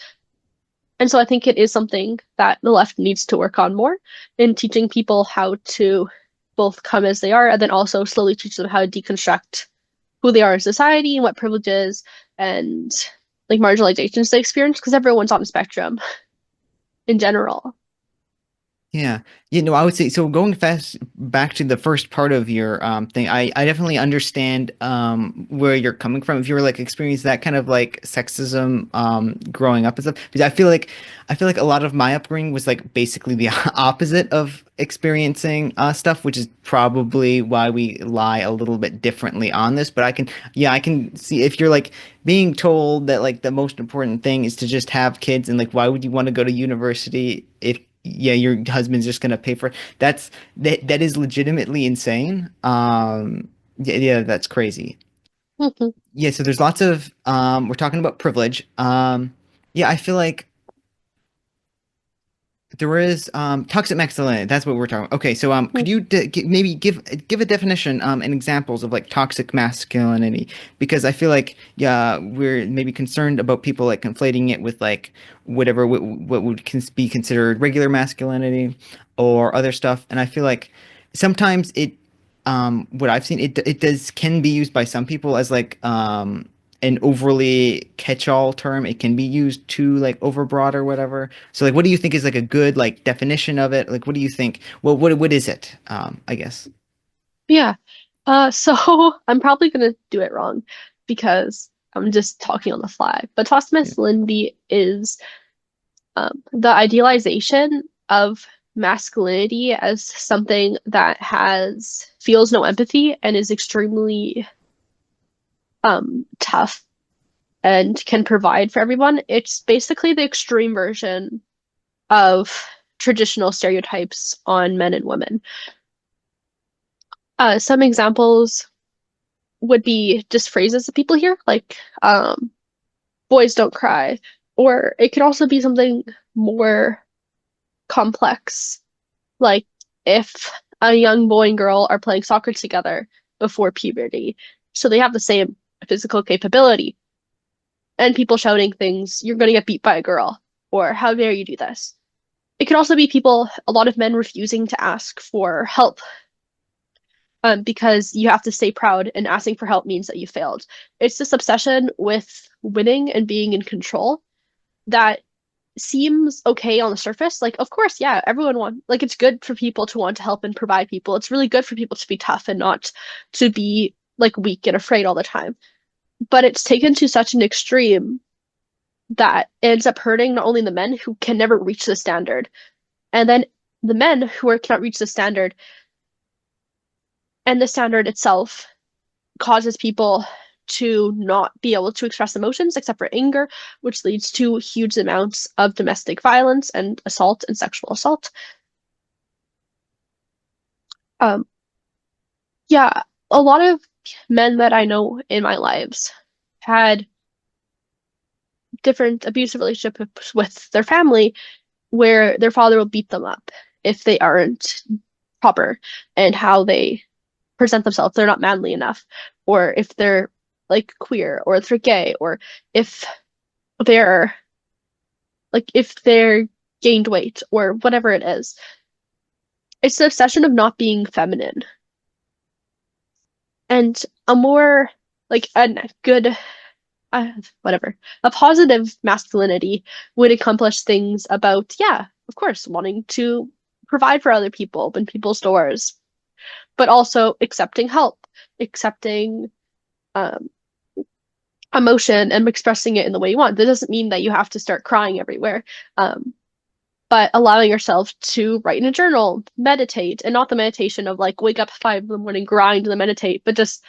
And so I think it is something that the left needs to work on more in teaching people how to both come as they are and then also slowly teach them how to deconstruct who they are in society and what privileges and like marginalizations they experience because everyone's on a spectrum in general. Yeah. I would say so going fast back to the first part of your thing, I definitely understand where you're coming from if you were like experiencing that kind of like sexism growing up and stuff. Because I feel like a lot of my upbringing was like basically the opposite of experiencing stuff, which is probably why we lie a little bit differently on this. But I can see if you're like being told that like the most important thing is to just have kids and like why would you want to go to university if your husband's just gonna pay for it. That is legitimately insane. Yeah, that's crazy. Mhm. Yeah, so there's lots of we're talking about privilege. Yeah, I feel like There is toxic masculinity. That's what we're talking about. Okay, so could you maybe give a definition and examples of like toxic masculinity? Because I feel like yeah, we're maybe concerned about people like conflating it with like whatever what would be considered regular masculinity or other stuff. And I feel like sometimes it what I've seen it does can be used by some people as like an overly catch-all term. It can be used too like overbroad or whatever. So like what do you think is like a good like definition of it? Like what do you think? Well, what is it? I guess. Yeah. So I'm probably gonna do it wrong because I'm just talking on the fly. But toxic Yeah. masculinity is the idealization of masculinity as something that has feels no empathy and is extremely tough and can provide for everyone. It's basically the extreme version of traditional stereotypes on men and women. Some examples would be just phrases that people hear, like boys don't cry. Or it could also be something more complex, like if a young boy and girl are playing soccer together before puberty, so they have the same physical capability, and people shouting things, you're going to get beat by a girl, or how dare you do this. It could also be people, a lot of men refusing to ask for help because you have to stay proud, and asking for help means that you failed. It's this obsession with winning and being in control that seems okay on the surface. Like, of course, yeah, everyone wants, like, it's good for people to want to help and provide people. It's really good for people to be tough and not to be like weak and afraid all the time. But it's taken to such an extreme that it ends up hurting not only the men who can never reach the standard, and then the men who cannot reach the standard, and the standard itself causes people to not be able to express emotions except for anger, which leads to huge amounts of domestic violence and assault and sexual assault. Um, yeah, a lot of men that I know in my lives had different abusive relationships with their family where their father will beat them up if they aren't proper and how they present themselves. They're not manly enough, or if they're like queer, or if they're gay, or if they're if they're gained weight or whatever it is. It's the obsession of not being feminine. And a more like a good whatever, a positive masculinity would accomplish things about, yeah, of course, wanting to provide for other people, open people's doors, but also accepting help, accepting um, emotion and expressing it in the way you want. That doesn't mean that you have to start crying everywhere. But allowing yourself to write in a journal, meditate, and not the meditation of like wake up at 5 in the morning, grind, and then meditate, but just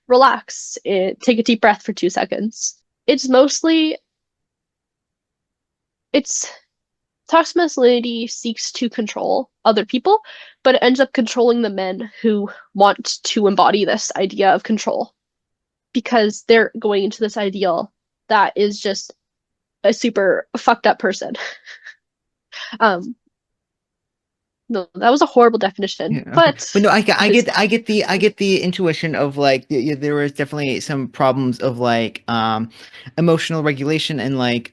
relax, take a deep breath for 2 seconds. It's mostly it's toxic masculinity seeks to control other people, but it ends up controlling the men who want to embody this idea of control because they're going into this ideal that is just a super fucked up person. Um, no, that was a horrible definition, Yeah, okay. But but no, it's I get the intuition of like there was definitely some problems of like emotional regulation and like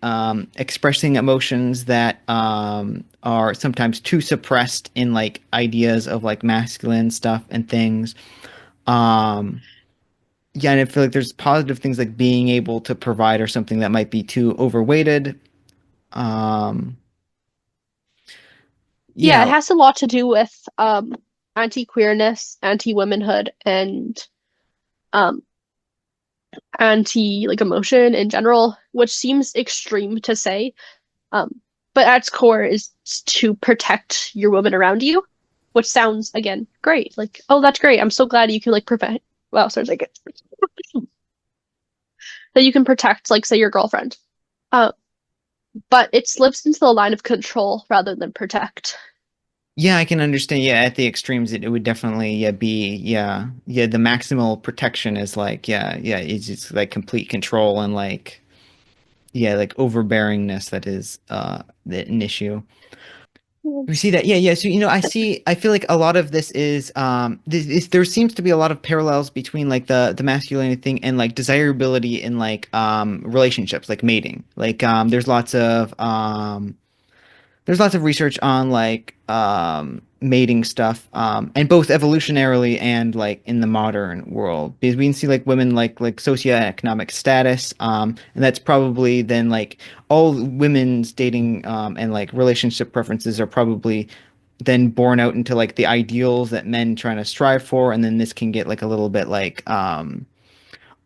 expressing emotions that are sometimes too suppressed in like ideas of like masculine stuff and things. Um yeah, and I feel like there's positive things like being able to provide or something that might be too overweighted. Um yeah, it yeah, has a lot to do with anti-queerness, anti-womanhood, and um anti like emotion in general, which seems extreme to say. Um, but at its core is to protect your women around you, which sounds again great. Like, oh, that's great. I'm so glad you can like prevent. Well, sounds like it that you can protect, like, say, your girlfriend. Uh, but it slips into the line of control rather than protect. yeah, I can understand. Yeah, at the extremes, it would definitely yeah be yeah. The maximal protection is like yeah. It's just like complete control and like yeah like overbearingness that is an issue. We see that. Yeah, yeah. So, I feel like a lot of this is there seems to be a lot of parallels between like the masculinity thing and like desirability in like relationships, like mating. Like there's lots of research on like mating stuff, and both evolutionarily and like in the modern world, because we can see like women like socioeconomic status, and that's probably then like all women's dating and like relationship preferences are probably then born out into like the ideals that men trying to strive for, and then this can get like a little bit like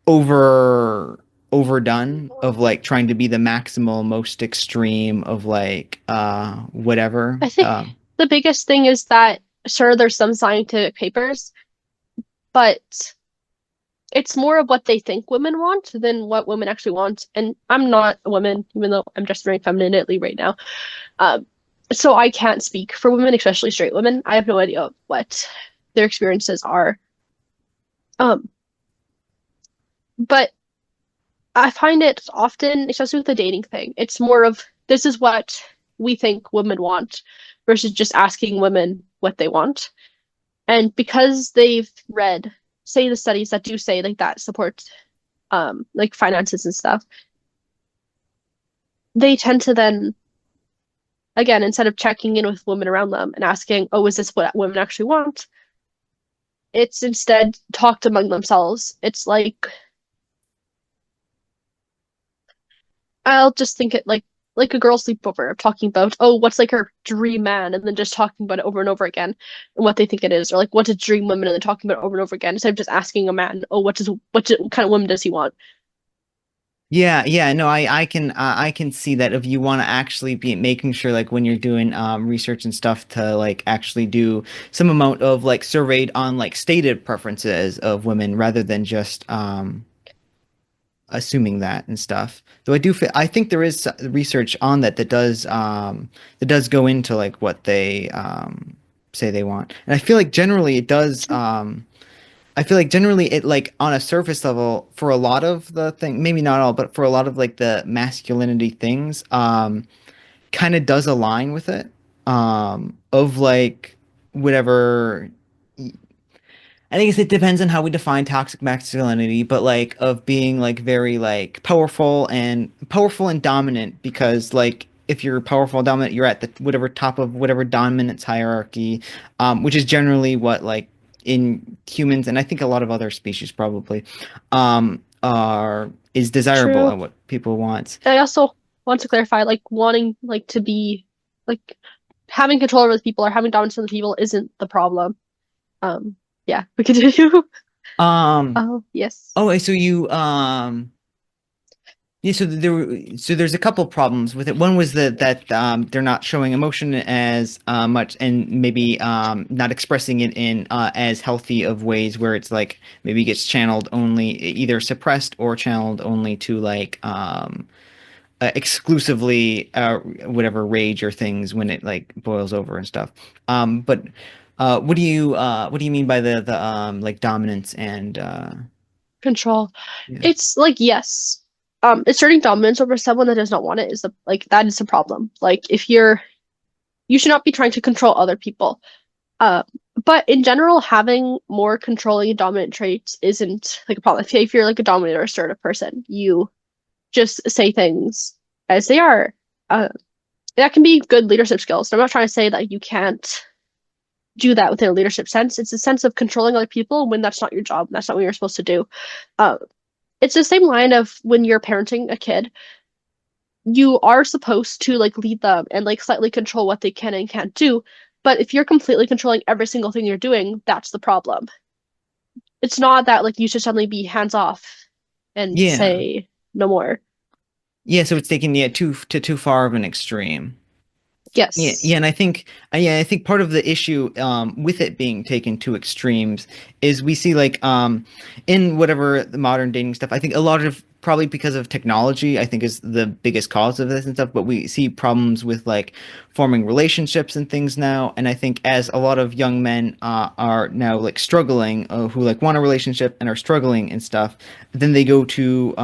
over overdone of like trying to be the maximal most extreme of like whatever. I think the biggest thing is that sure there's some scientific papers, but it's more of what they think women want than what women actually want. And I'm not a woman, even though I'm dressed very femininely right now. Um, so I can't speak for women, especially straight women. I have no idea what their experiences are. Um, but I find it often, especially with the dating thing, it's more of this is what we think women want versus just asking women what they want. And because they've read, say the studies that do say like that support like finances and stuff, they tend to then again, instead of checking in with women around them and asking, oh, is this what women actually want? It's instead talked among themselves. It's like I'll just think it like a girl sleepover of talking about, oh, what's like her dream man, and then just talking about it over and over again and what they think it is, or like what's a dream woman, and then talking about it over and over again instead of just asking a man, oh, what kind of woman does he want? Yeah, yeah, no, I can see that if you want to actually be making sure like when you're doing research and stuff to like actually do some amount of like surveyed on like stated preferences of women rather than just assuming that and stuff. Though I think there is research on that does go into like what they say they want. And I feel like generally it does I feel like generally it like on a surface level for a lot of the thing, maybe not all, but for a lot of like the masculinity things, kind of does align with it. Of like whatever I think it depends on how we define toxic masculinity, but like of being like very like powerful and dominant, because like if you're powerful and dominant, you're at the whatever top of whatever dominance hierarchy, which is generally what like in humans and I think a lot of other species probably are is desirable True. and what people want. I also want to clarify, like wanting like to be like having control over the people or having dominance over the people isn't the problem. Um, yeah, we continue. Um, Oh, yes. oh, so you Yeah, so there's a couple problems with it. One was that they're not showing emotion as much, and maybe not expressing it in as healthy of ways where it's like maybe gets channeled only either suppressed or channeled only to like exclusively whatever rage or things when it like boils over and stuff. But what do you mean by the like dominance and Control. yeah. It's like yes. Asserting dominance over someone that does not want it is the like that is the problem. Like if you should not be trying to control other people. Uh, but in general, having more controlling and dominant traits isn't like a problem. If you're like a dominant or assertive person, you just say things as they are. Uh, that can be good leadership skills. I'm not trying to say that you can't do that within a leadership sense. It's a sense of controlling other people when that's not your job. That's not what you're supposed to do. Uh, it's the same line of when you're parenting a kid. You are supposed to like lead them and like slightly control what they can and can't do. But if you're completely controlling every single thing you're doing, that's the problem. It's not that like you should suddenly be hands off and Yeah. say no more. Yeah, so it's taken too far of an extreme. Yeah, Yes. yeah, and I think part of the issue with it being taken to extremes is we see like in whatever the modern dating stuff. I think a lot of probably because of technology, I think is the biggest cause of this and stuff. But we see problems with like forming relationships and things now, and I think as a lot of young men are now like struggling, who like want a relationship and are struggling and stuff, then they go to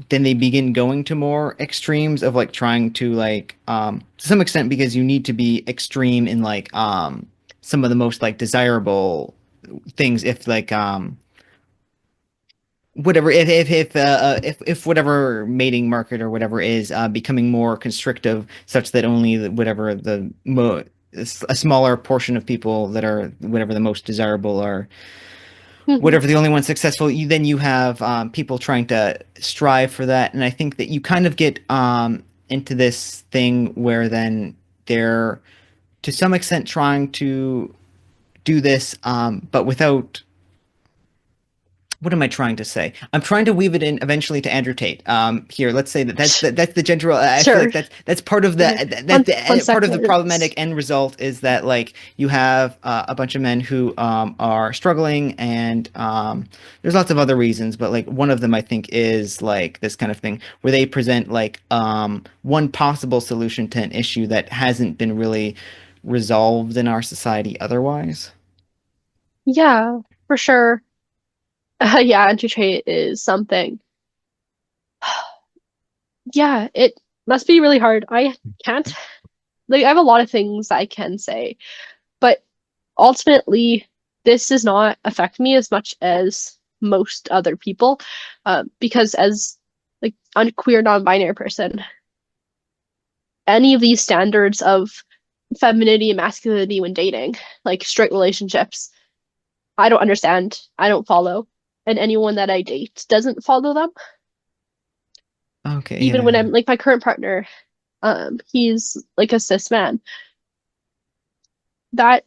then they begin going to more extremes of like trying to like to some extent because you need to be extreme in like some of the most like desirable things if like whatever if whatever mating market or whatever is becoming more constrictive such that only whatever a smaller portion of people that are whatever the most desirable are Mhm. whatever the only one successful then you have people trying to strive for that and I think that you kind of get into this thing where then they're to some extent trying to do this but without what am I trying to say? I'm trying to weave it in eventually to Andrew Tate. Here, let's say that's the general. I feel Sure. like that's part of Okay. that's One part of the second. problematic end result is that like you have a bunch of men who are struggling, and there's lots of other reasons, but like one of them I think is like this kind of thing where they present like one possible solution to an issue that hasn't been really resolved in our society otherwise. Yeah, for sure. Yeah, anti-trait is something. Yeah, it must be really hard. I can't, like, I have a lot of things I can say, but ultimately, this does not affect me as much as most other people, because as like a queer non-binary person, any of these standards of femininity and masculinity when dating, like straight relationships, I don't understand. I don't follow, and anyone that I date doesn't follow them. Okay, Even when yeah. I'm like my current partner, he's like a cis man. That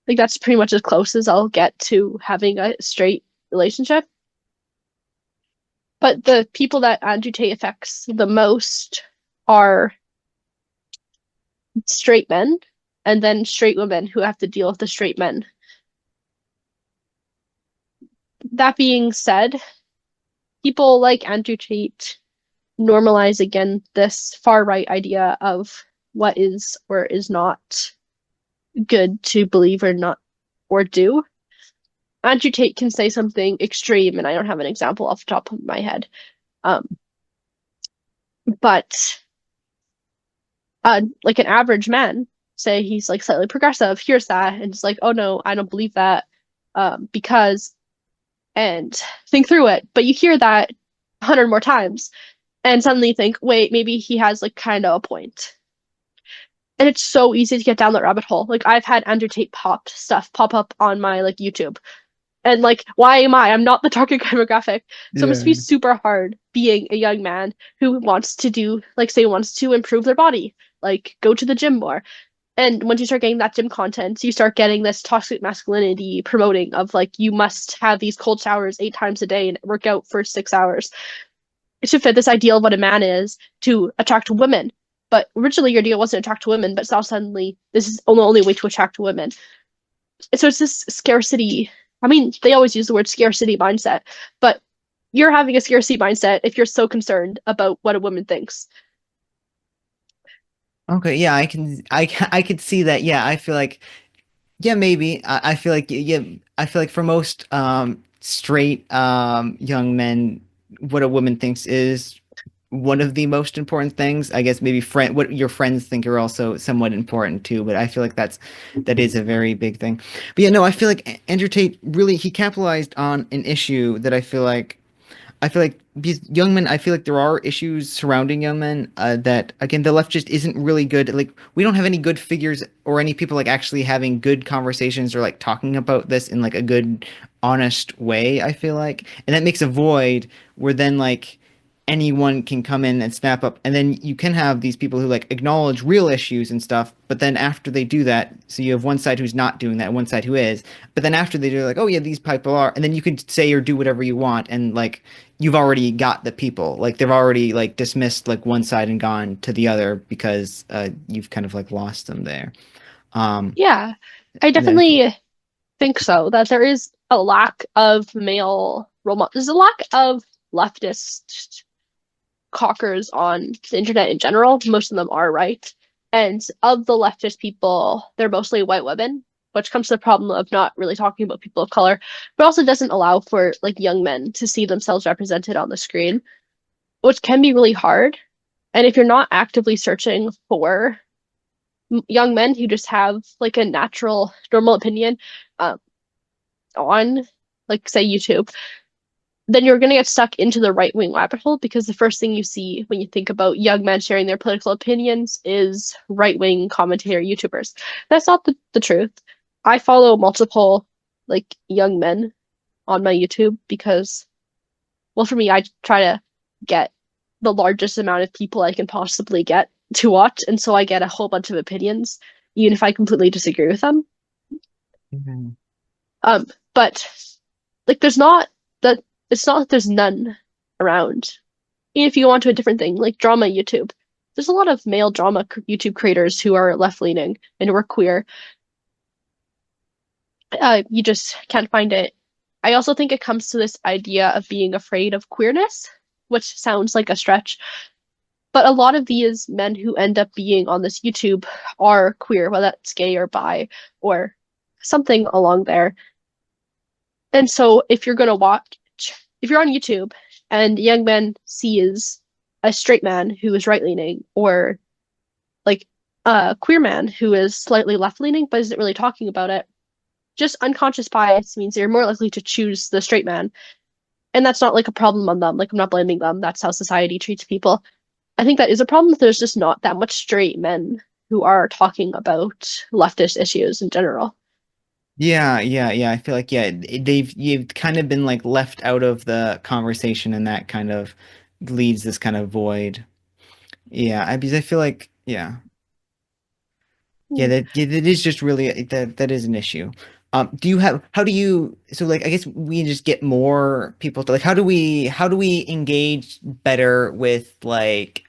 that's pretty much as close as I'll get to having a straight relationship. But the people that Andrew Tate affects the most are straight men and then straight women who have to deal with the straight men. That being said, people like Andrew Tate normalize again this far right idea of what is or is not good to believe or not or do. Andrew Tate can say something extreme, and I don't have an example off the top of my head. Um, but like an average man, say he's like slightly progressive, hears that and it's like, oh no, I don't believe that, because and think through it. But you hear that 100 more times, and suddenly you think, wait, maybe he has like kind of a point. And it's so easy to get down that rabbit hole. Like I've had Andrew Tate popped stuff pop up on my like YouTube. And like, why am I? I'm not the target demographic. So it must be Yeah. super hard being a young man who wants to do, like, say, wants to improve their body, like go to the gym more. And once you start getting that gym content, you start getting this toxic masculinity promoting of like, you must have these cold showers 8 times a day and work out for 6 hours. It should fit this ideal of what a man is to attract women. But originally your deal wasn't to attract women, but now suddenly this is the only way to attract women. So it's this scarcity. I mean, they always use the word scarcity mindset, but you're having a scarcity mindset if you're so concerned about what a woman thinks. Okay, yeah, I could see that. Yeah, I feel like yeah, maybe. I feel like yeah, I feel like for most straight young men, what a woman thinks is one of the most important things. I guess maybe what your friends think are also somewhat important too, but I feel like that is a very big thing. But yeah, no, I feel like Andrew Tate really he capitalized on an issue that I feel like these young men, I feel like there are issues surrounding young men that, again, the left just isn't really good. Like, we don't have any good figures or any people like actually having good conversations or like talking about this in like a good, honest way, I feel like. And that makes a void where then like anyone can come in and snap up. And then you can have these people who like acknowledge real issues and stuff. But then after they do that, so you have one side who's not doing that, one side who is. But then after they do like, oh yeah, these people are, and then you can say or do whatever you want. And like, you've already got the people like they've already like dismissed like one side and gone to the other because you've kind of like lost them there um Yeah, I that I feel definitely think so, that there is a lack of male role models. There's a lack of leftist cockers on the internet in general. Most of them are right. And of the leftist people, they're mostly white women. which comes to the problem of not really talking about people of color, but also doesn't allow for like young men to see themselves represented on the screen, which can be really hard. And if you're not actively searching for young men who just have like a natural, normal opinion um, on, like, say, YouTube, then you're going to get stuck into the right wing rabbit hole because the first thing you see when you think about young men sharing their political opinions is right wing commentator YouTubers. That's not the truth. I follow multiple like young men on my YouTube because, well, for me, I try to get the largest amount of people I can possibly get to watch. And so I get a whole bunch of opinions, even if I completely disagree with them. Mhm. But like there's not that it's not that there's none around. Even if you go on to a different thing, like drama YouTube, there's a lot of male drama YouTube creators who are left leaning and who are queer. You just can't find it. I also think it comes to this idea of being afraid of queerness, which sounds like a stretch, but a lot of these men who end up being on this YouTube are queer, whether that's gay or bi or something along there. And so if you're gonna watch, if you're on YouTube and a young man sees a straight man who is right leaning or like a queer man who is slightly left leaning but isn't really talking about it, just unconscious bias means you're more likely to choose the straight man. And that's not like a problem on them. Like I'm not blaming them. That's how society treats people. I think that is a problem that there's just not that much straight men who are talking about leftist issues in general. Yeah, yeah, yeah. I feel like yeah, you've kind of been like left out of the conversation, and that kind of leads this kind of void. Yeah, because I feel like yeah, yeah, Hmm. that is just really that is an issue. Do you have how do you so like I guess we just get more people to like how do we engage better with like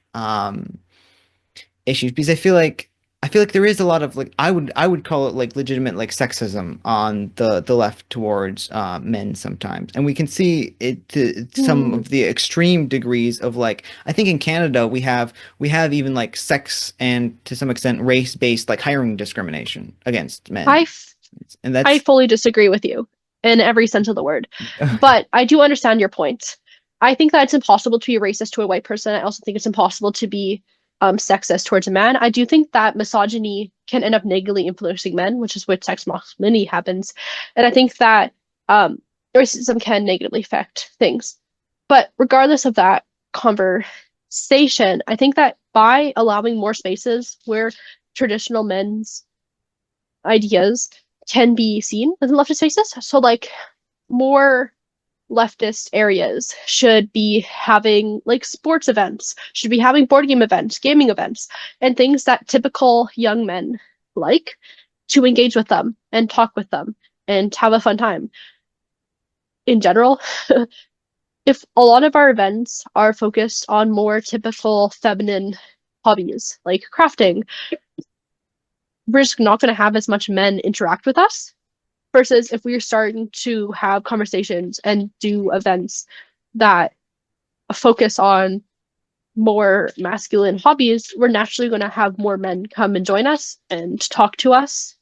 issues because I feel like there is a lot of like I would call it like legitimate like sexism on the left towards men sometimes, and we can see it to some Hmm. of the extreme degrees of like I think in Canada we have even like sex and to some extent race based like hiring discrimination against I men, f- and I that's fully disagree with you in every sense of the word, but I do understand your point. I think that it's impossible to be racist to a white person. I also think it's impossible to be sexist towards a man. I do think that misogyny can end up negatively influencing men, which is where sex masculinity happens. And I think that um, racism can negatively affect things. But regardless of that conversation, I think that by allowing more spaces where traditional men's ideas can be seen within leftist spaces. So, like, more leftist areas should be having like sports events, should be having board game events, gaming events, and things that typical young men like to engage with them and talk with them and have a fun time. In general, if a lot of our events are focused on more typical feminine hobbies like crafting, we're just not going to have as much men interact with us versus if we're starting to have conversations and do events that focus on more masculine hobbies, we're naturally going to have more men come and join us and talk to us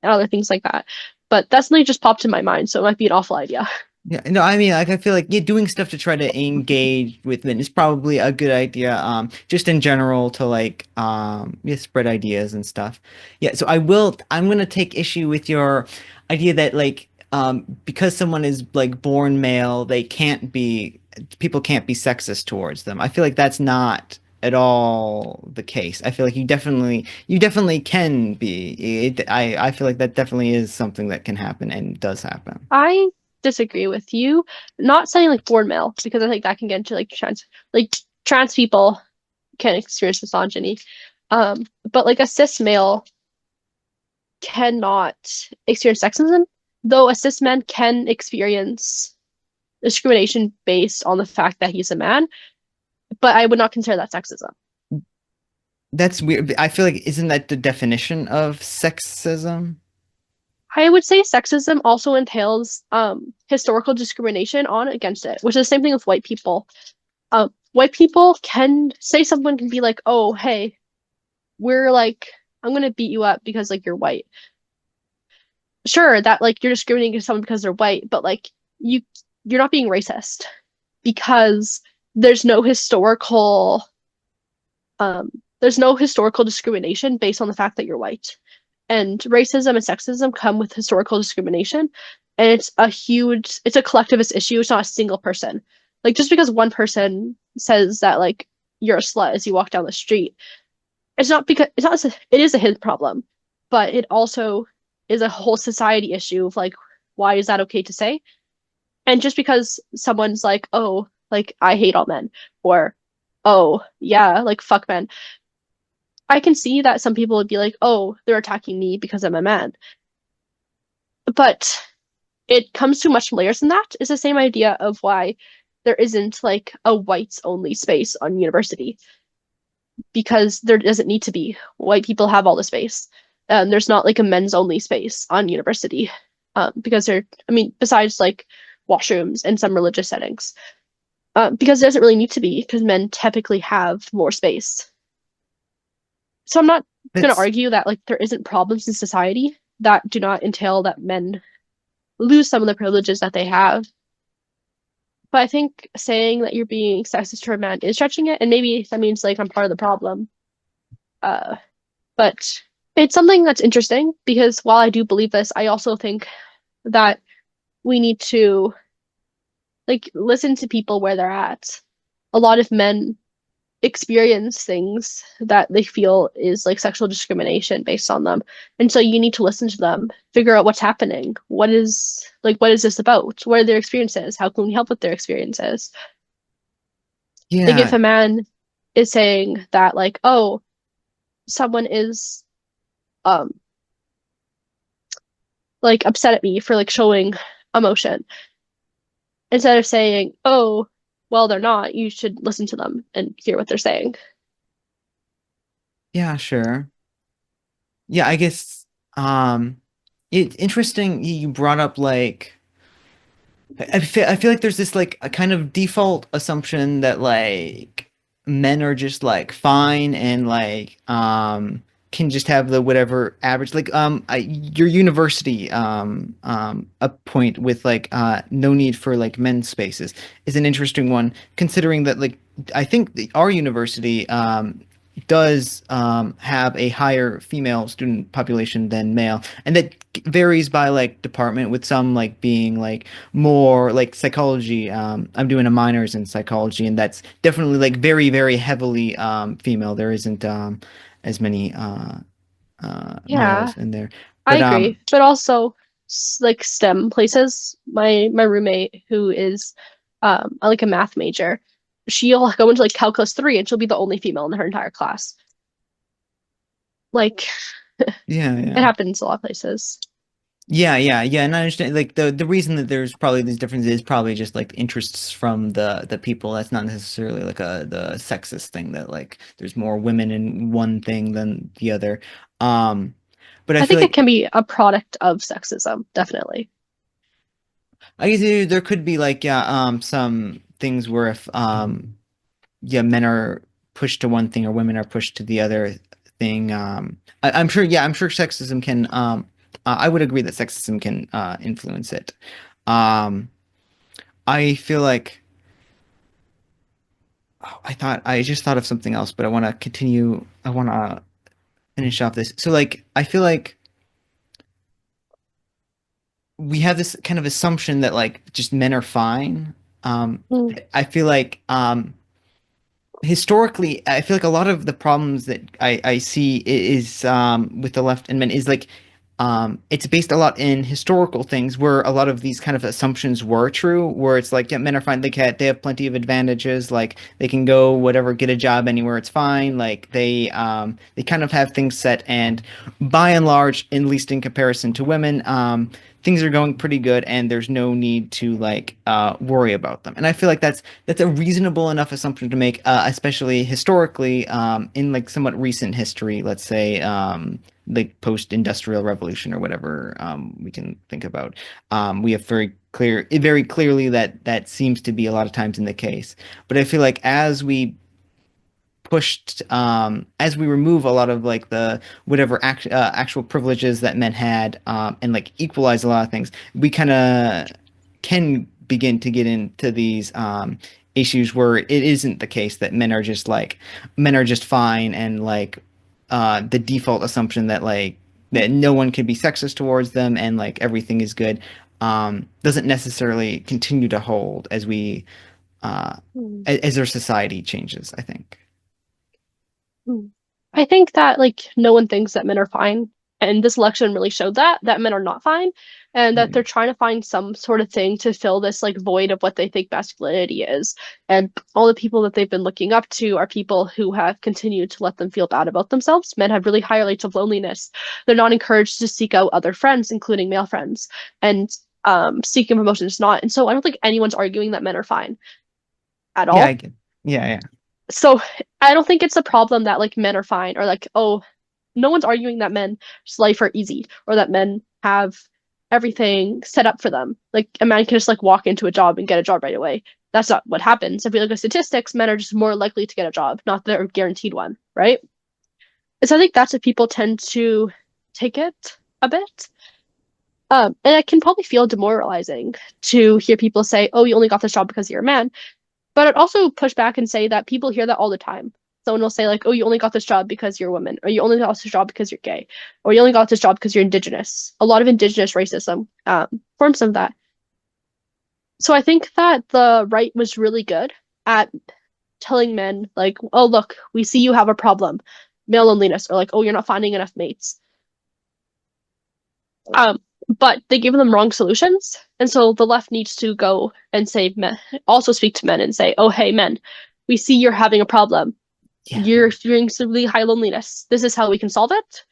and other things like that. But that's something that just popped in my mind, so it might be an awful idea. yeah, no, I mean, like, I feel like yeah, doing stuff to try to engage with men is probably a good idea. Just in general to like, yeah, spread ideas and stuff. Yeah, so I'm gonna take issue with your idea that like, because someone is like born male, people can't be sexist towards them. I feel like that's not at all the case. I feel like you definitely can be. I feel like that definitely is something that can happen and does happen. I disagree with you. Not saying like born male, because I think that can get into like trans people can experience misogyny. But like a cis male cannot experience sexism, though a cis man can experience discrimination based on the fact that he's a man, but I would not consider that sexism. That's weird. I feel like isn't that the definition of sexism? I would say sexism also entails historical discrimination on against it, which is the same thing with white people. White people can say someone can be like, "Oh, hey, we're like, I'm gonna beat you up because like you're white." sure that like you're discriminating against someone because they're white, but like you you're not being racist because there's no historical um there's no historical discrimination based on the fact that you're white. And racism and sexism come with historical discrimination, and it's a collectivist issue. It's not a single person. Like just because one person says that like you're a slut as you walk down the street, it's not because it's not it is a his problem, but it also is a whole society issue of like why is that okay to say? And just because someone's like, oh, like I hate all men, or oh yeah, like fuck men, I can see that some people would be like, oh, they're attacking me because I'm a man. But it comes to much layers than that. It's the same idea of why there isn't like a whites only space on university because there doesn't need to be. White people have all the space. There's not like a men's only space on university because I mean, besides like washrooms and some religious settings, because it doesn't really need to be because men typically have more space. So I'm not going to That's argue that like there isn't problems in society that do not entail that men lose some of the privileges that they have. But I think saying that you're being sexist to a man is stretching it, and maybe that means like I'm part of the problem. Uh, but it's something that's interesting because while I do believe this, I also think that we need to like listen to people where they're at. A lot of men experience things that they feel is like sexual discrimination based on them. And so you need to listen to them, figure out what's happening. What is this about? What are their experiences? How can we help with their experiences? Like if yeah, a man is saying that like, oh, someone is um like upset at me for like showing emotion, instead of saying, oh, well, they're not, you should listen to them and hear what they're saying. yeah, sure. Yeah, I guess it interesting you brought up like I feel like there's this like a kind of default assumption that like men are just like fine and like can just have the whatever average like your university a point with like no need for like men's spaces is an interesting one considering that like I think our university does have a higher female student population than male, and that varies by like department, with some like being like more like psychology. I'm doing a minors in psychology, and that's definitely like very, very heavily female. There isn't as many Yeah, males in there, I but agree. But also like STEM places, my roommate who is like a math major, she'll go into like calculus 3 and she'll be the only female in her entire class. Like yeah, it yeah. happens a lot of places. Yeah, and I understand like the reason that there's probably these differences is probably just like interests from the people. That's not necessarily like a the sexist thing that like there's more women in one thing than the other. Um, but I I feel think it like can be a product of sexism, definitely. I guess there could be like yeah some things where if yeah men are pushed to one thing or women are pushed to the other thing. I'm sure I'm sure sexism can I would agree that sexism can influence it. Um, I feel like oh, I just thought of something else, but I want to continue. I want to finish off this. So like I feel like we have this kind of assumption that like just men are fine. Mm, I feel like historically, I feel like a lot of the problems that I see is with the left and men is like it's based a lot in historical things where a lot of these kind of assumptions were true, where it's like yeah, men are fine, they have plenty of advantages, like they can go whatever, get a job anywhere, it's fine, like they kind of have things set, and by and large, at least in comparison to women, things are going pretty good, and there's no need to like worry about them. And I feel like that's a reasonable enough assumption to make, especially historically, in like somewhat recent history, let's say, like post-industrial revolution or whatever we can think about. We have very clearly that that seems to be a lot of times in the case. But I feel like as we pushed as we remove a lot of like the whatever actual privileges that men had and like equalize a lot of things, we kind of can begin to get into these issues where it isn't the case that men are just fine and like the default assumption that like that no one can be sexist towards them and like everything is good doesn't necessarily continue to hold as we uh, Hmm. as our society changes, I think. Hmm. I think that like no one thinks that men are fine, and this election really showed that men are not fine, and that they're Mm. trying to find some sort of thing to fill this like void of what they think masculinity is. And all the people that they've been looking up to are people who have continued to let them feel bad about themselves. Men have really high rates of loneliness. They're not encouraged to seek out other friends, including male friends, and seeking promotion is not. And so I don't think anyone's arguing that men are fine at Yeah, I all. get. Yeah, yeah. So I don't think it's a problem that like men are fine or like, oh, no one's arguing that men's life are easy or that men have everything set up for them. Like a man can just like walk into a job and get a job right away. That's not what happens. If we look at statistics, men are just more likely to get a job, not that they're guaranteed one, right? And so I think that's what people tend to take it a bit. And it can probably feel demoralizing to hear people say, "Oh, you only got this job because you're a man." But I'd also push back and say that people hear that all the time. Someone will say like, "Oh, you only got this job because you're a woman," or "You only got this job because you're gay," or "You only got this job because you're indigenous." A lot of indigenous racism forms of that. So I think that the right was really good at telling men like, "Oh, look, we see you have a problem, male loneliness," or like, "Oh, you're not finding enough mates." Um, but they give them wrong solutions, and so the left needs to go and say men, also speak to men and say, "Oh, hey, men, we see you're having a problem. Yeah. You're experiencing really high loneliness. This is how we can solve it."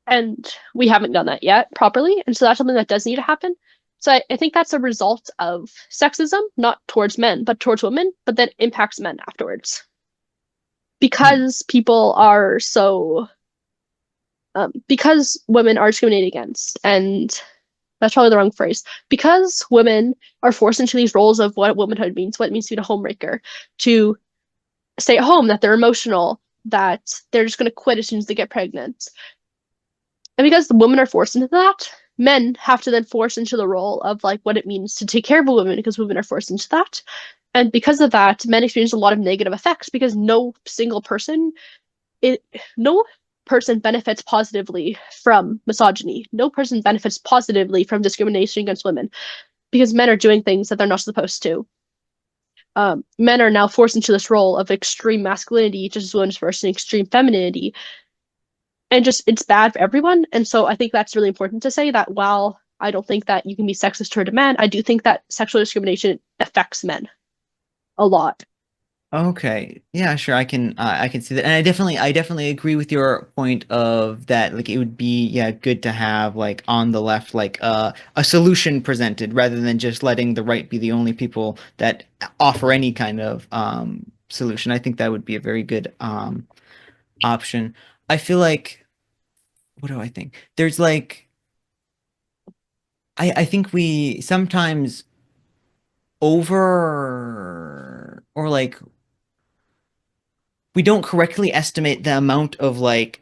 And we haven't done that yet properly. And so that's something that does need to happen. So I think that's a result of sexism, not towards men, but towards women, but that impacts men afterwards. Hmm. Because people are so, because women are discriminated against, and that's probably the wrong phrase, because women are forced into these roles of what womanhood means, what it means to be a homemaker, to stay at home, that they're emotional, that they're just going to quit as soon as they get pregnant. And because the women are forced into that, men have to then force into the role of like what it means to take care of a woman because women are forced into that. And because of that, men experience a lot of negative effects because it, no person benefits positively from misogyny. No person benefits positively from discrimination against women because men are doing things that they're not supposed to. Men are now forced into this role of extreme masculinity, just as women are forced into extreme femininity, and just it's bad for everyone. And so I think that's really important to say that while I don't think that you can be sexist toward a man, I do think that sexual discrimination affects men a lot. Okay. Yeah, sure. I can see that. And I definitely agree with your point of that like it would be yeah, good to have like on the left like a solution presented rather than just letting the right be the only people that offer any kind of solution. I think that would be a very good option. I feel like what do I think? There's like I think we sometimes over or like we don't correctly estimate the amount of like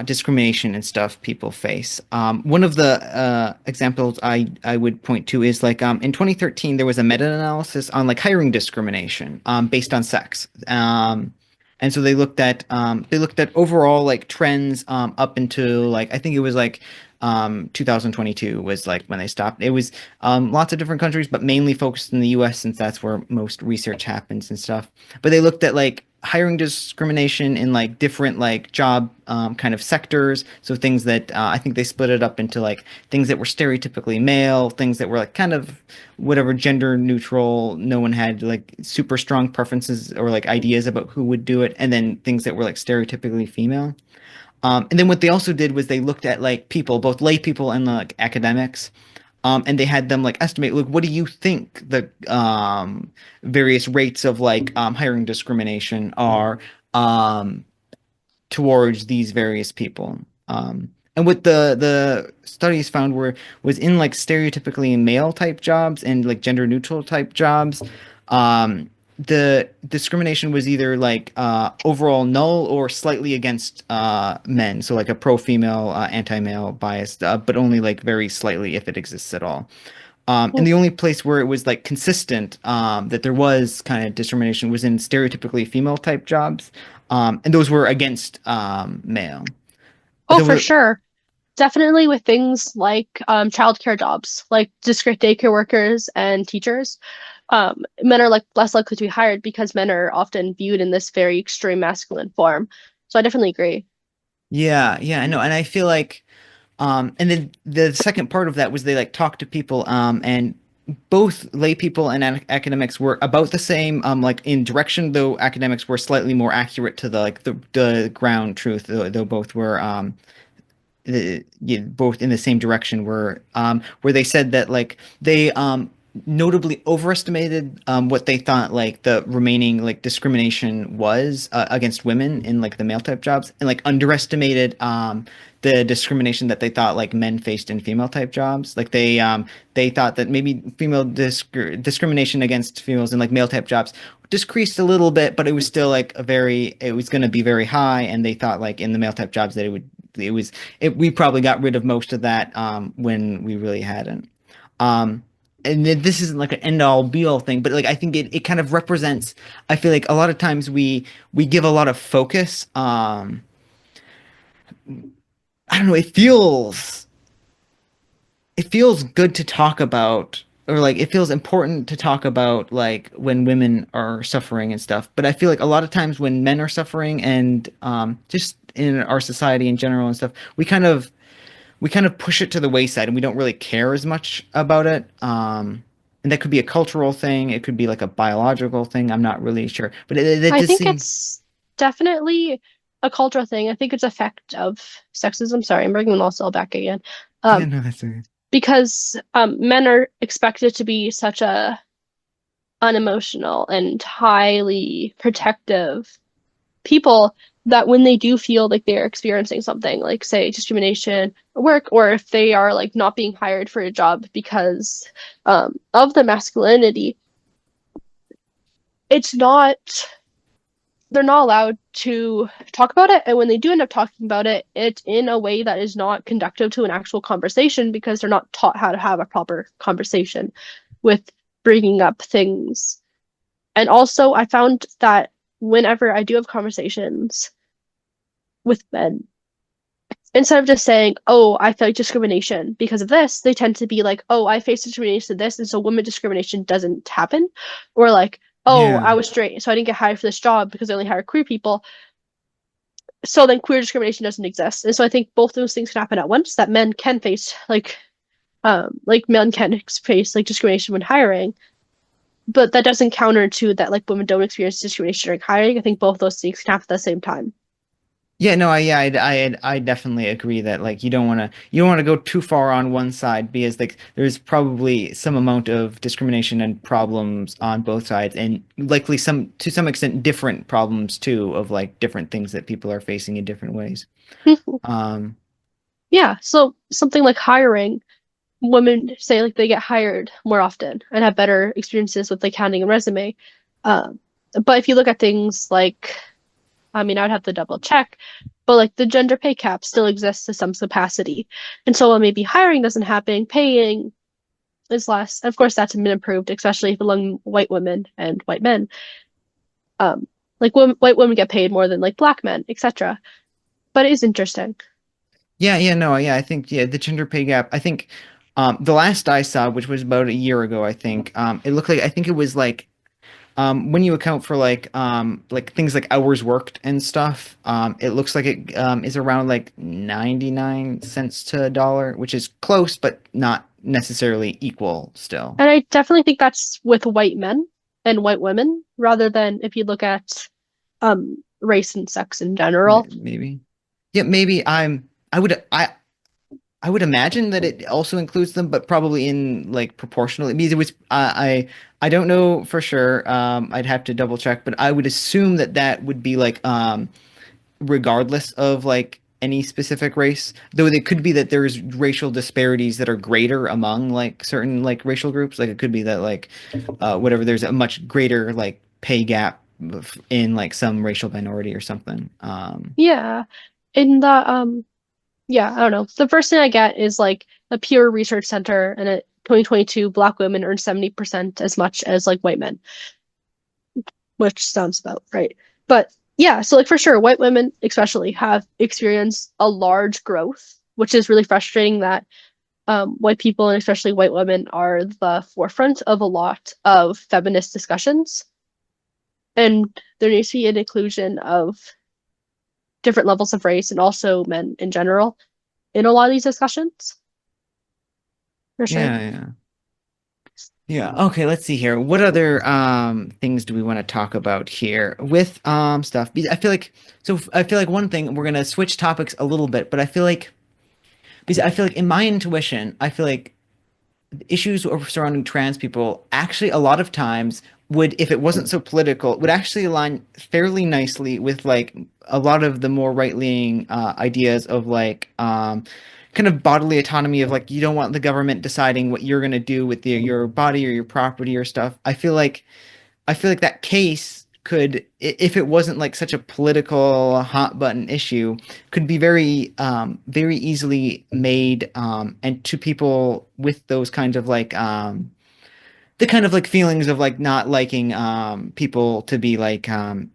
discrimination and stuff people face. One of the examples I would point to is like in 2013 there was a meta-analysis on like hiring discrimination based on sex. And so they looked at overall like trends up into like I think it was like 2022 was like when they stopped. It was lots of different countries, but mainly focused in the U.S. since that's where most research happens and stuff. But they looked at like hiring discrimination in like different like job kind of sectors. So things that I think they split it up into like things that were stereotypically male, things that were like kind of whatever gender neutral. No one had like super strong preferences or like ideas about who would do it, and then things that were like stereotypically female. And then what they also did was they looked at like people, both lay people and like academics, and they had them like estimate, like, what do you think the various rates of like hiring discrimination are um, towards these various people? And what the studies found were was in like stereotypically male type jobs and like gender neutral type jobs. Um, the discrimination was either like overall null or slightly against men, so like a pro-female, anti-male bias, but only like very slightly if it exists at all. And Hmm. the only place where it was like consistent, that there was kind of discrimination was in stereotypically female type jobs, and those were against male. Oh, There for were, sure. Definitely with things like childcare jobs, like discrete daycare workers and teachers. Men are like less likely to be hired because men are often viewed in this very extreme masculine form. So I definitely agree. yeah, yeah, I know, and I feel like, and then the second part of that was they like talked to people, and both lay people and academics were about the same, like in direction, though academics were slightly more accurate to the like the ground truth, though both were both in the same direction, where they said that like they notably overestimated what they thought like the remaining like discrimination was against women in like the male type jobs, and like underestimated the discrimination that they thought like men faced in female type jobs. Like they thought that maybe female discrimination against females in like male type jobs decreased a little bit, but it was still like it was going to be very high, and they thought like in the male type jobs that it was we probably got rid of most of that when we really hadn't. Um, and this isn't like an end all be all thing, but like I think it kind of represents. I feel like a lot of times we give a lot of focus. I don't know. It feels good to talk about, or like it feels important to talk about like when women are suffering and stuff. But I feel like a lot of times when men are suffering, and just in our society in general and stuff, we kind of push it to the wayside, and we don't really care as much about it. And that could be a cultural thing. It could be like a biological thing. I'm not really sure, but it I does think seem. it's definitely a cultural thing. I think it's effect of sexism. Sorry, I'm bringing all back again. Yeah, Um, no, that's okay. because men are expected to be such a unemotional and highly protective people that when they do feel like they're experiencing something, like say discrimination at work, or if they are like not being hired for a job because of the masculinity, it's not they're not allowed to talk about it. And when they do end up talking about it, it's in a way that is not conductive to an actual conversation because they're not taught how to have a proper conversation with bringing up things. And also, I found that whenever I do have conversations with men, instead of just saying, "Oh, I felt discrimination because of this," they tend to be like, "Oh, I faced discrimination in this, and so women discrimination doesn't happen," or like, "Oh, Yeah. I was straight, so I didn't get hired for this job because they only hire queer people." So then queer discrimination doesn't exist. And so I think both those things can happen at once. That men can face like men can face like discrimination when hiring, but that doesn't counter to that like women don't experience discrimination during hiring. I think both those things can happen at the same time. Yeah, no, I definitely agree that like you don't want to go too far on one side, because like there's probably some amount of discrimination and problems on both sides, and likely some to some extent different problems too, of like different things that people are facing in different ways. Um, Yeah, so something like hiring, women say like they get hired more often and have better experiences with like handling a resume. Um, but if you look at things like, I mean, I'd have to double check, but like the gender pay gap still exists to some capacity. And so while maybe hiring doesn't happen, paying is less. And of course, that's been improved, especially among white women and white men. Um, like white women get paid more than like black men, etc. But it is interesting. yeah, yeah, no, yeah, I think yeah, the gender pay gap. I think the last I saw, which was about a year ago, I think it looked like I think it was like when you account for like things like hours worked and stuff, it looks like it is around like 99 cents to a dollar, which is close but not necessarily equal still. And I definitely think that's with white men and white women rather than if you look at race and sex in general. Maybe. Yeah, maybe I would imagine that it also includes them, but probably in like proportionally. It means it was I don't know for sure. I'd have to double check, but I would assume that that would be like regardless of like any specific race, though it could be that there's racial disparities that are greater among like certain like racial groups. Like it could be that like whatever, there's a much greater like pay gap in like some racial minority or something. Yeah. In the yeah, I don't know. The first thing I get is like the Pew Research Center, and at 2022, Black women earn 70% as much as like white men, which sounds about right. But yeah, so like for sure, white women especially have experienced a large growth, which is really frustrating that white people and especially white women are the forefront of a lot of feminist discussions. And there needs to be an inclusion of different levels of race and also men in general in a lot of these discussions, for sure. Yeah, yeah. Yeah. Okay, let's see here. What other things do we want to talk about here with stuff? Because I feel like one thing we're gonna switch topics a little bit, but I feel like in my intuition, I feel like issues surrounding trans people actually a lot of times would, if it wasn't so political, would actually align fairly nicely with like a lot of the more right-leaning ideas of like kind of bodily autonomy of like you don't want the government deciding what you're going to do with your body or your property or stuff. I feel like that case could, if it wasn't like such a political hot button issue, could be very easily made, and to people with those kinds of like, the kind of like feelings of like not liking, people to be like,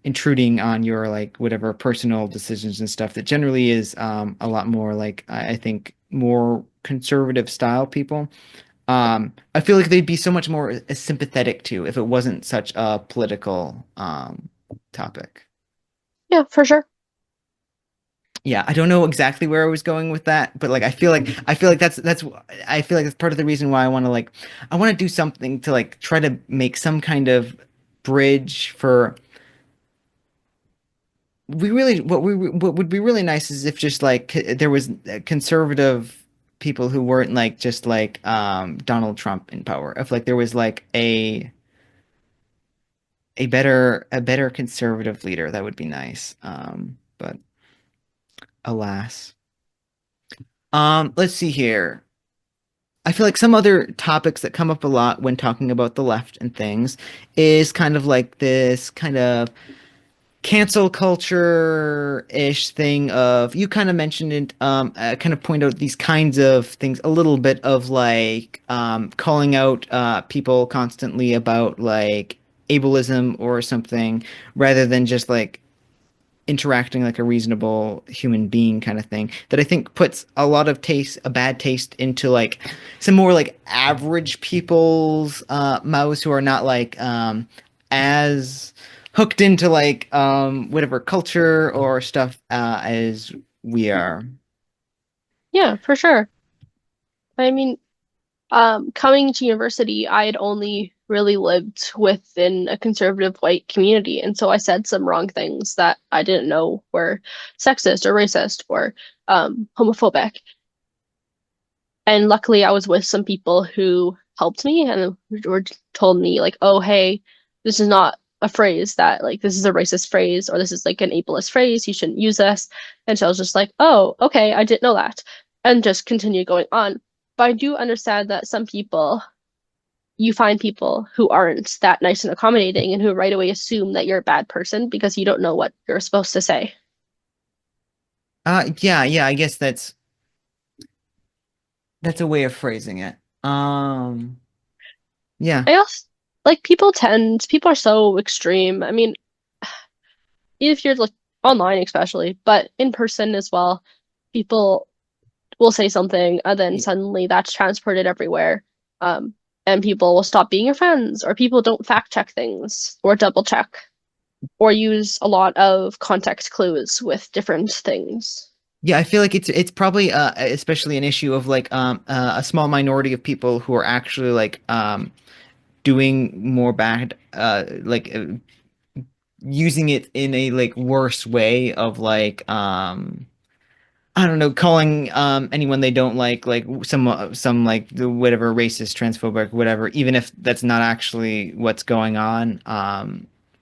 intruding on your like whatever personal decisions and stuff that generally is, a lot more like, I think more conservative style people. I feel like they'd be so much more sympathetic to if it wasn't such a political topic. Yeah, for sure. Yeah, I don't know exactly where I was going with that, but like I feel like that's I feel like that's part of the reason why I want to do something to like try to make some kind of bridge for what would be really nice is if just like there was conservative people who weren't like just like Donald Trump in power. If like there was like a better conservative leader, that would be nice. But alas. Let's see here. I feel like some other topics that come up a lot when talking about the left and things is kind of like this kind of cancel culture-ish thing of you kind of mentioned it, kind of point out these kinds of things a little bit of like calling out people constantly about like ableism or something rather than just like interacting like a reasonable human being kind of thing that I think puts a bad taste into like some more like average people's mouths who are not like as hooked into like whatever culture or stuff as we are. Yeah, for sure. I mean, coming to university, I had only really lived within a conservative white community. And so I said some wrong things that I didn't know were sexist or racist or homophobic. And luckily, I was with some people who helped me and were told me, like, oh, hey, this is not a phrase that, like, this is a racist phrase or this is like an ableist phrase. You shouldn't use this. And so I was just like, oh, okay, I didn't know that. And just continue going on. But I do understand that some people, you find people who aren't that nice and accommodating and who right away assume that you're a bad person because you don't know what you're supposed to say. Yeah, I guess that's a way of phrasing it. Yeah. I also like people are so extreme. I mean, if you're like online especially, but in person as well, people will say something and then suddenly that's transported everywhere. And people will stop being your friends, or people don't fact check things or double check or use a lot of context clues with different things. Yeah, I feel like it's probably especially an issue of like a small minority of people who are actually like doing more bad using it in a like worse way of like I don't know, calling anyone they don't like some like the whatever racist, transphobic, whatever, even if that's not actually what's going on.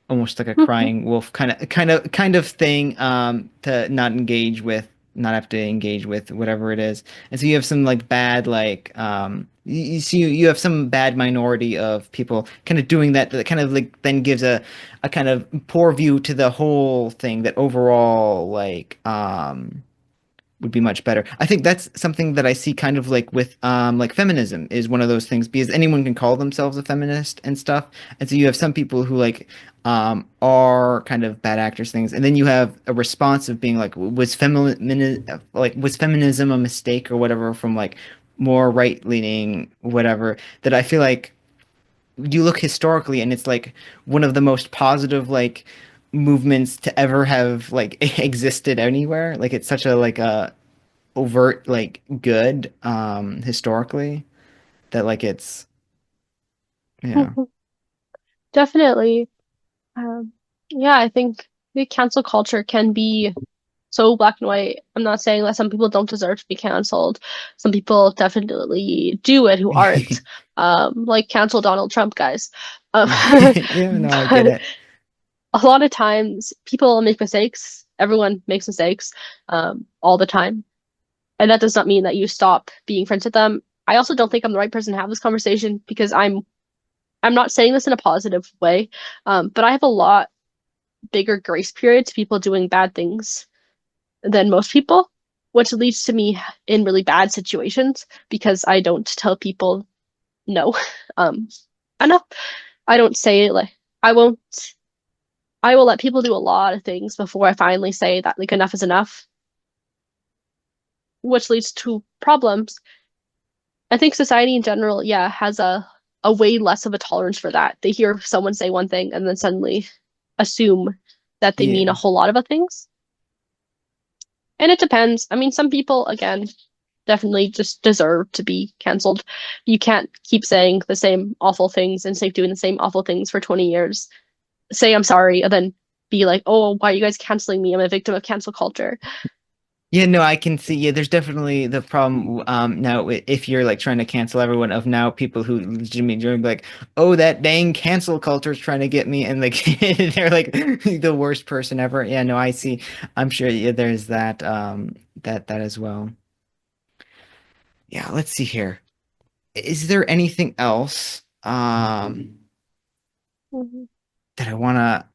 Almost like a Mhm. crying wolf kind of thing to not engage with, not have to engage with whatever it is. And so you have some like bad like you see you have some bad minority of people kind of doing that that kind of like then gives a kind of poor view to the whole thing that overall would be much better. I think that's something that I see kind of like feminism is one of those things because anyone can call themselves a feminist and stuff. And so you have some people who are kind of bad actors things, and then you have a response of being like was feminism a mistake or whatever from like more right-leaning whatever that I feel like you look historically and it's like one of the most positive movements to ever have like existed anywhere. Like it's such a like a overt like good historically that like it's yeah. Mhm. Definitely. Um, yeah, I think the cancel culture can be so black and white. I'm not saying that some people don't deserve to be canceled. Some people definitely do it who aren't. Like cancel Donald Trump, guys. Um, Yeah, no, I get but it. a lot of times people make mistakes. Everyone makes mistakes, all the time. And that does not mean that you stop being friends with them. I also don't think I'm the right person to have this conversation because I'm not saying this in a positive way, but I have a lot bigger grace period to people doing bad things than most people, which leads to me in really bad situations because I don't tell people no. Um, enough. I don't say it like I won't. I will let people do a lot of things before I finally say that like enough is enough, which leads to problems. I think society in general, yeah, has a way less of a tolerance for that. They hear someone say one thing and then suddenly assume that they mean a Yeah. whole lot of other things. And it depends. I mean, some people, again, definitely just deserve to be canceled. You can't keep saying the same awful things and say doing the same awful things for 20 years. Say I'm sorry and then be like, oh, why are you guys canceling me? I'm a victim of cancel culture. Yeah, no, I can see. Yeah, there's definitely the problem now if you're like trying to cancel everyone of now people who legitimately be like, oh, that dang cancel culture is trying to get me, and like they're like the worst person ever. Yeah, no, I see. I'm sure yeah, there's that as well. Yeah, let's see here. Is there anything else Mhm. that I wanna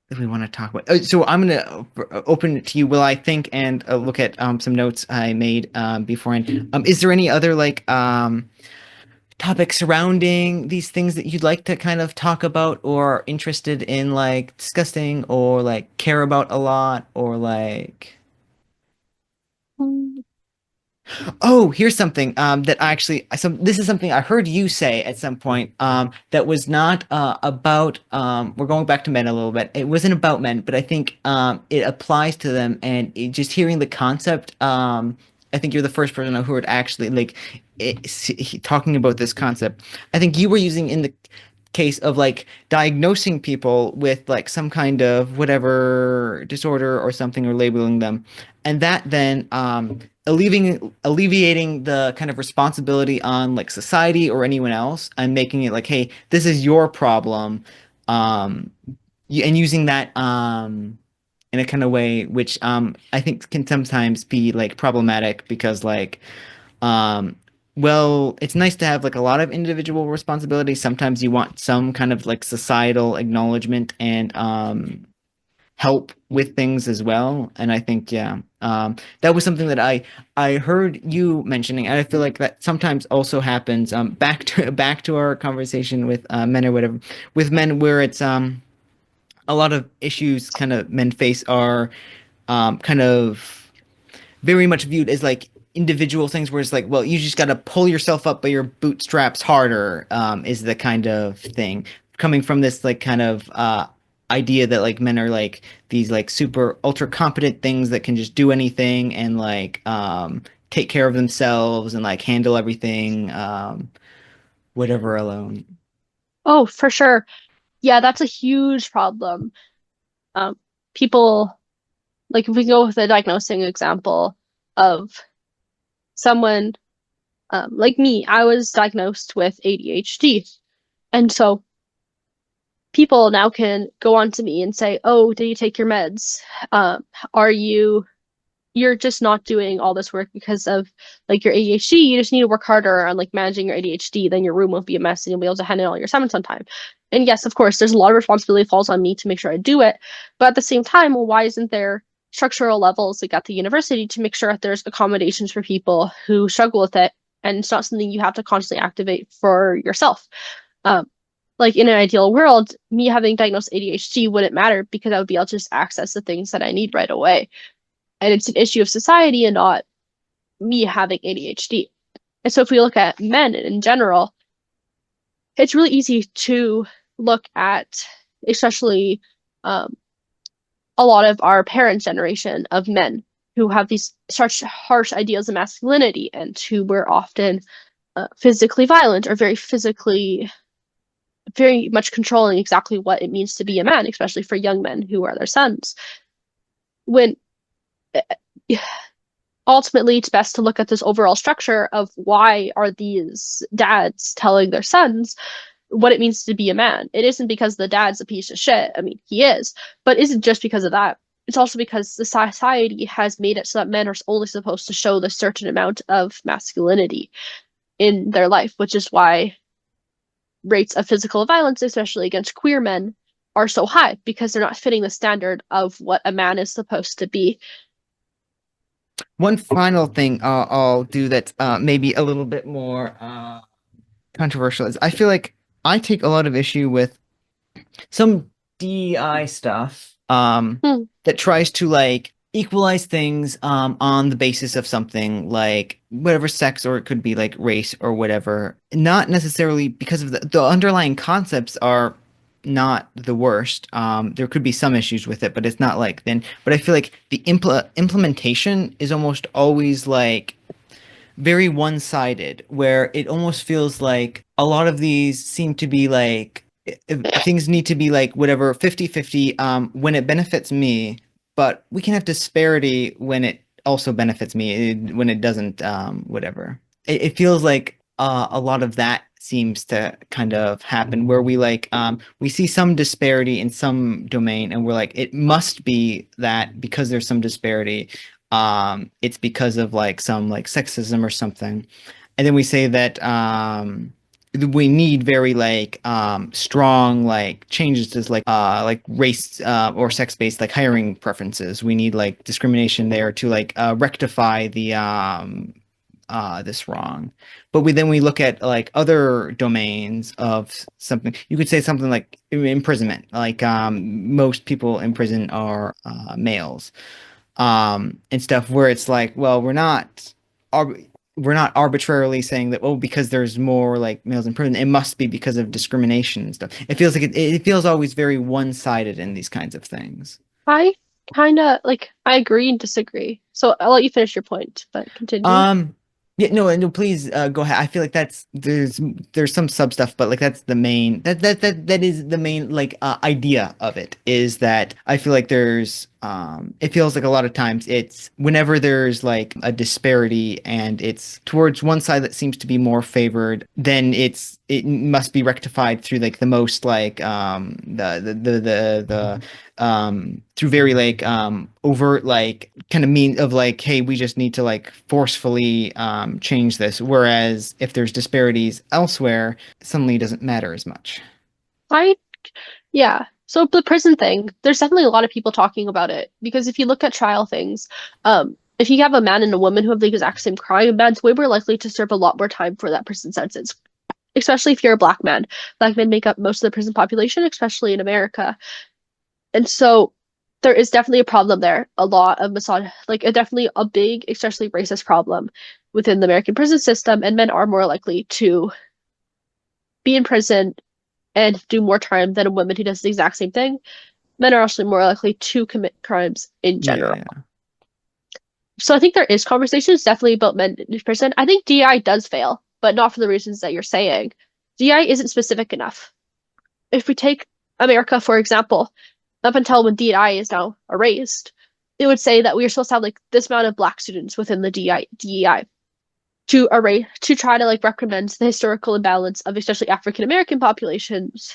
that we want to talk about? So I'm gonna open it to you. Will I think and look at some notes I made beforehand? Is there any other topics surrounding these things that you'd like to kind of talk about or are interested in like discussing or like care about a lot or like Mhm. oh, here's something that I actually this is something I heard you say at some point that was not about we're going back to men a little bit. It wasn't about men, but I think it applies to them and just hearing the concept I think you're the first person who heard actually talking about this concept. I think you were using in the case of like diagnosing people with like some kind of whatever disorder or something or labeling them and that then alleviating the kind of responsibility on like society or anyone else and making it like hey this is your problem um and using that in a kind of way which I think can sometimes be like problematic because um well it's nice to have like a lot of individual responsibility sometimes you want some kind of like societal acknowledgement and help with things as well. And I think, yeah, that was something that I heard you mentioning, and I feel like that sometimes also happens. Back to our conversation with men or whatever, with men where it's a lot of issues kind of men face are kind of very much viewed as like individual things where it's like, well, you just got to pull yourself up by your bootstraps harder, is the kind of thing coming from this like kind of idea that like men are like these like super ultra competent things that can just do anything and like take care of themselves and like handle everything whatever alone. Oh, for sure. Yeah, that's a huge problem. Um, People, like if we go with the diagnosing example of someone like me, I was diagnosed with ADHD. And so people now can go on to me and say, "Oh, did you take your meds? Are you you're just not doing all this work because of like your ADHD. You just need to work harder on like managing your ADHD. Then your room won't be a mess and you'll be able to hand in all your assignments on time. And yes, of course, there's a lot of responsibility falls on me to make sure I do it. But at the same time, well, why isn't there structural levels like at the university to make sure that there's accommodations for people who struggle with it and it's not something you have to constantly activate for yourself? Um, like in an ideal world, me having diagnosed ADHD wouldn't matter because I would be able to just access the things that I need right away. And it's an issue of society and not me having ADHD. And so if we look at men in general, it's really easy to look at, especially um, a lot of our parents' generation of men who have these such harsh ideas of masculinity and who were often physically violent or very much controlling exactly what it means to be a man, especially for young men who are their sons. When ultimately it's best to look at this overall structure of why are these dads telling their sons what it means to be a man. It isn't because the dad's a piece of shit. I mean, he is, but isn't just because of that. It's also because the society has made it so that men are only supposed to show the certain amount of masculinity in their life, which is why rates of physical violence, especially against queer men, are so high because they're not fitting the standard of what a man is supposed to be. One final thing I'll do that's maybe a little bit more controversial is I feel like I take a lot of issue with some DEI stuff Hmm. that tries to like equalize things on the basis of something like whatever sex or it could be like race or whatever. Not necessarily because of the underlying concepts are not the worst. There could be some issues with it, but it's not like then. But I feel like the implementation is almost always like very one-sided, where it almost feels like a lot of these seem to be like things need to be like whatever 50-50 when it benefits me, but we can have disparity when it also benefits me, when it doesn't whatever. It feels like a lot of that seems to kind of happen where we see some disparity in some domain and we're like it must be that because there's some disparity it's because of like some like sexism or something. And then we say that we need very like strong like changes to like race or sex-based like hiring preferences. We need like discrimination there to like rectify the this wrong. But we look at like other domains of something. You could say something like imprisonment. Like most people in prison are males and stuff where it's like, well, we're not arbitrarily saying that, oh, because there's more like males in prison, it must be because of discrimination and stuff. It feels like it feels always very one-sided in these kinds of things. I kind of like, I agree and disagree. So I'll let you finish your point, but continue. Um, yeah, no, please go ahead. I feel like there's some sub stuff, but like that's the main that is the main like idea of it is that I feel like there's it feels like a lot of times it's whenever there's like a disparity and it's towards one side that seems to be more favored, then it must be rectified through like the most like the through very like overt like kind of mean of like hey we just need to like forcefully change this, whereas if there's disparities elsewhere suddenly it doesn't matter as much. I, yeah. So the prison thing, there's definitely a lot of people talking about it because if you look at trial things, if you have a man and a woman who have the exact same crime, a man's way more likely to serve a lot more time for that prison sentence, especially if you're a black man. Black men make up most of the prison population, especially in America. And so there is definitely a problem there. A lot of like definitely a big, especially racist problem within the American prison system, and men are more likely to be in prison and do more time than a woman who does the exact same thing. Men are also more likely to commit crimes in Yeah, general. yeah. So I think there is conversations definitely about men in prison. I think DI does fail, but not for the reasons that you're saying. DI isn't specific enough. If we take America, for example, up until when DI is now erased, it would say that we are supposed to have like this amount of black students within the DEI to array to try to like recommend the historical imbalance of especially African American populations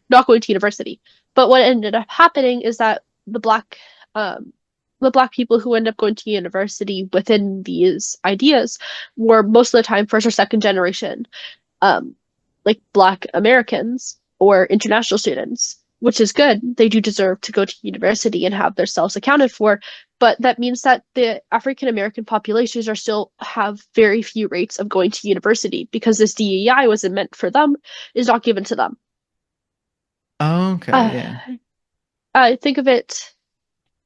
not going to university. But what ended up happening is that the black um, the Black people who end up going to university within these ideas were most of the time first or second generation, um, like Black Americans or international students, which is good. They do deserve to go to university and have themselves accounted for. But that means that the African American populations are still have very few rates of going to university because this DEI wasn't meant for them, is not given to them. Okay, Uh, yeah. I think of it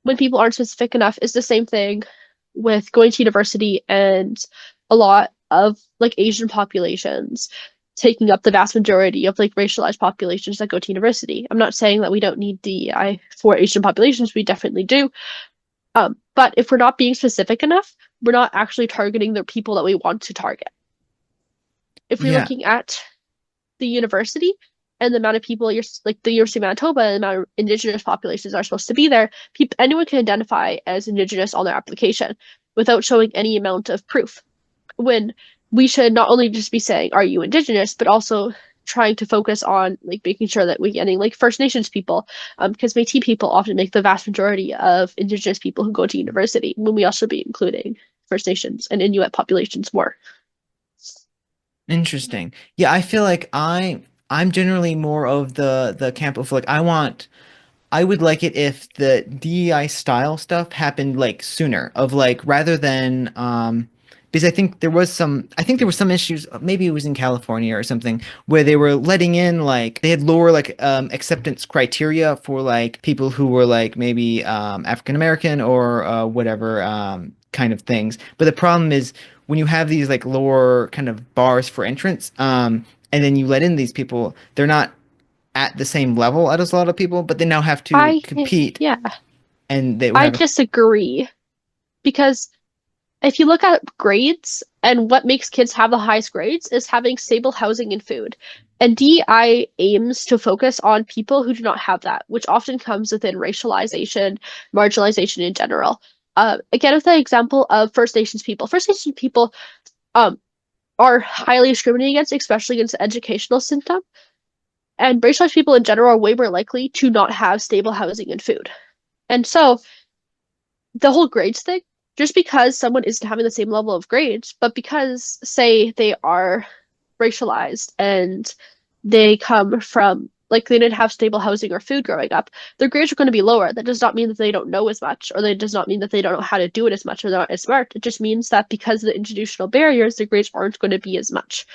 when people aren't specific enough is the same thing with going to university and a lot of like Asian populations taking up the vast majority of like racialized populations that go to university. I'm not saying that we don't need DEI for Asian populations, we definitely do. But if we're not being specific enough, we're not actually targeting the people that we want to target. If we're Yeah. looking at the university and the amount of people you're like the University of Manitoba and the amount of indigenous populations are supposed to be there, people anyone can identify as indigenous on their application without showing any amount of proof. When we should not only just be saying, "Are you indigenous?" but also trying to focus on like making sure that we're getting like First Nations people, because Métis people often make the vast majority of indigenous people who go to university. When we also be including First Nations and Inuit populations more. Interesting. Yeah, I feel like I'm generally more of the camp of like I would like it if the DEI style stuff happened like sooner of like rather than because I think there was some issues, maybe it was in California or something, where they were letting in like they had lower like acceptance criteria for like people who were like maybe African American or whatever kind of things. But the problem is when you have these like lower kind of bars for entrance, and then you let in these people, they're not at the same level as a lot of people, but they now have to I compete Yeah, and they I have a disagree because if you look at grades and what makes kids have the highest grades is having stable housing and food. And DEI aims to focus on people who do not have that, which often comes within racialization, marginalization in general. Again, with the example of First Nations people, First Nations people um, are highly discriminated against, especially against the educational system. And racialized people in general are way more likely to not have stable housing and food. And so the whole grades thing, just because someone isn't having the same level of grades, but because, say, they are racialized and they come from, like, they didn't have stable housing or food growing up, their grades are going to be lower. That does not mean that they don't know as much, or that does not mean that they don't know how to do it as much, or they're not as smart. It just means that because of the institutional barriers, their grades aren't going to be as much.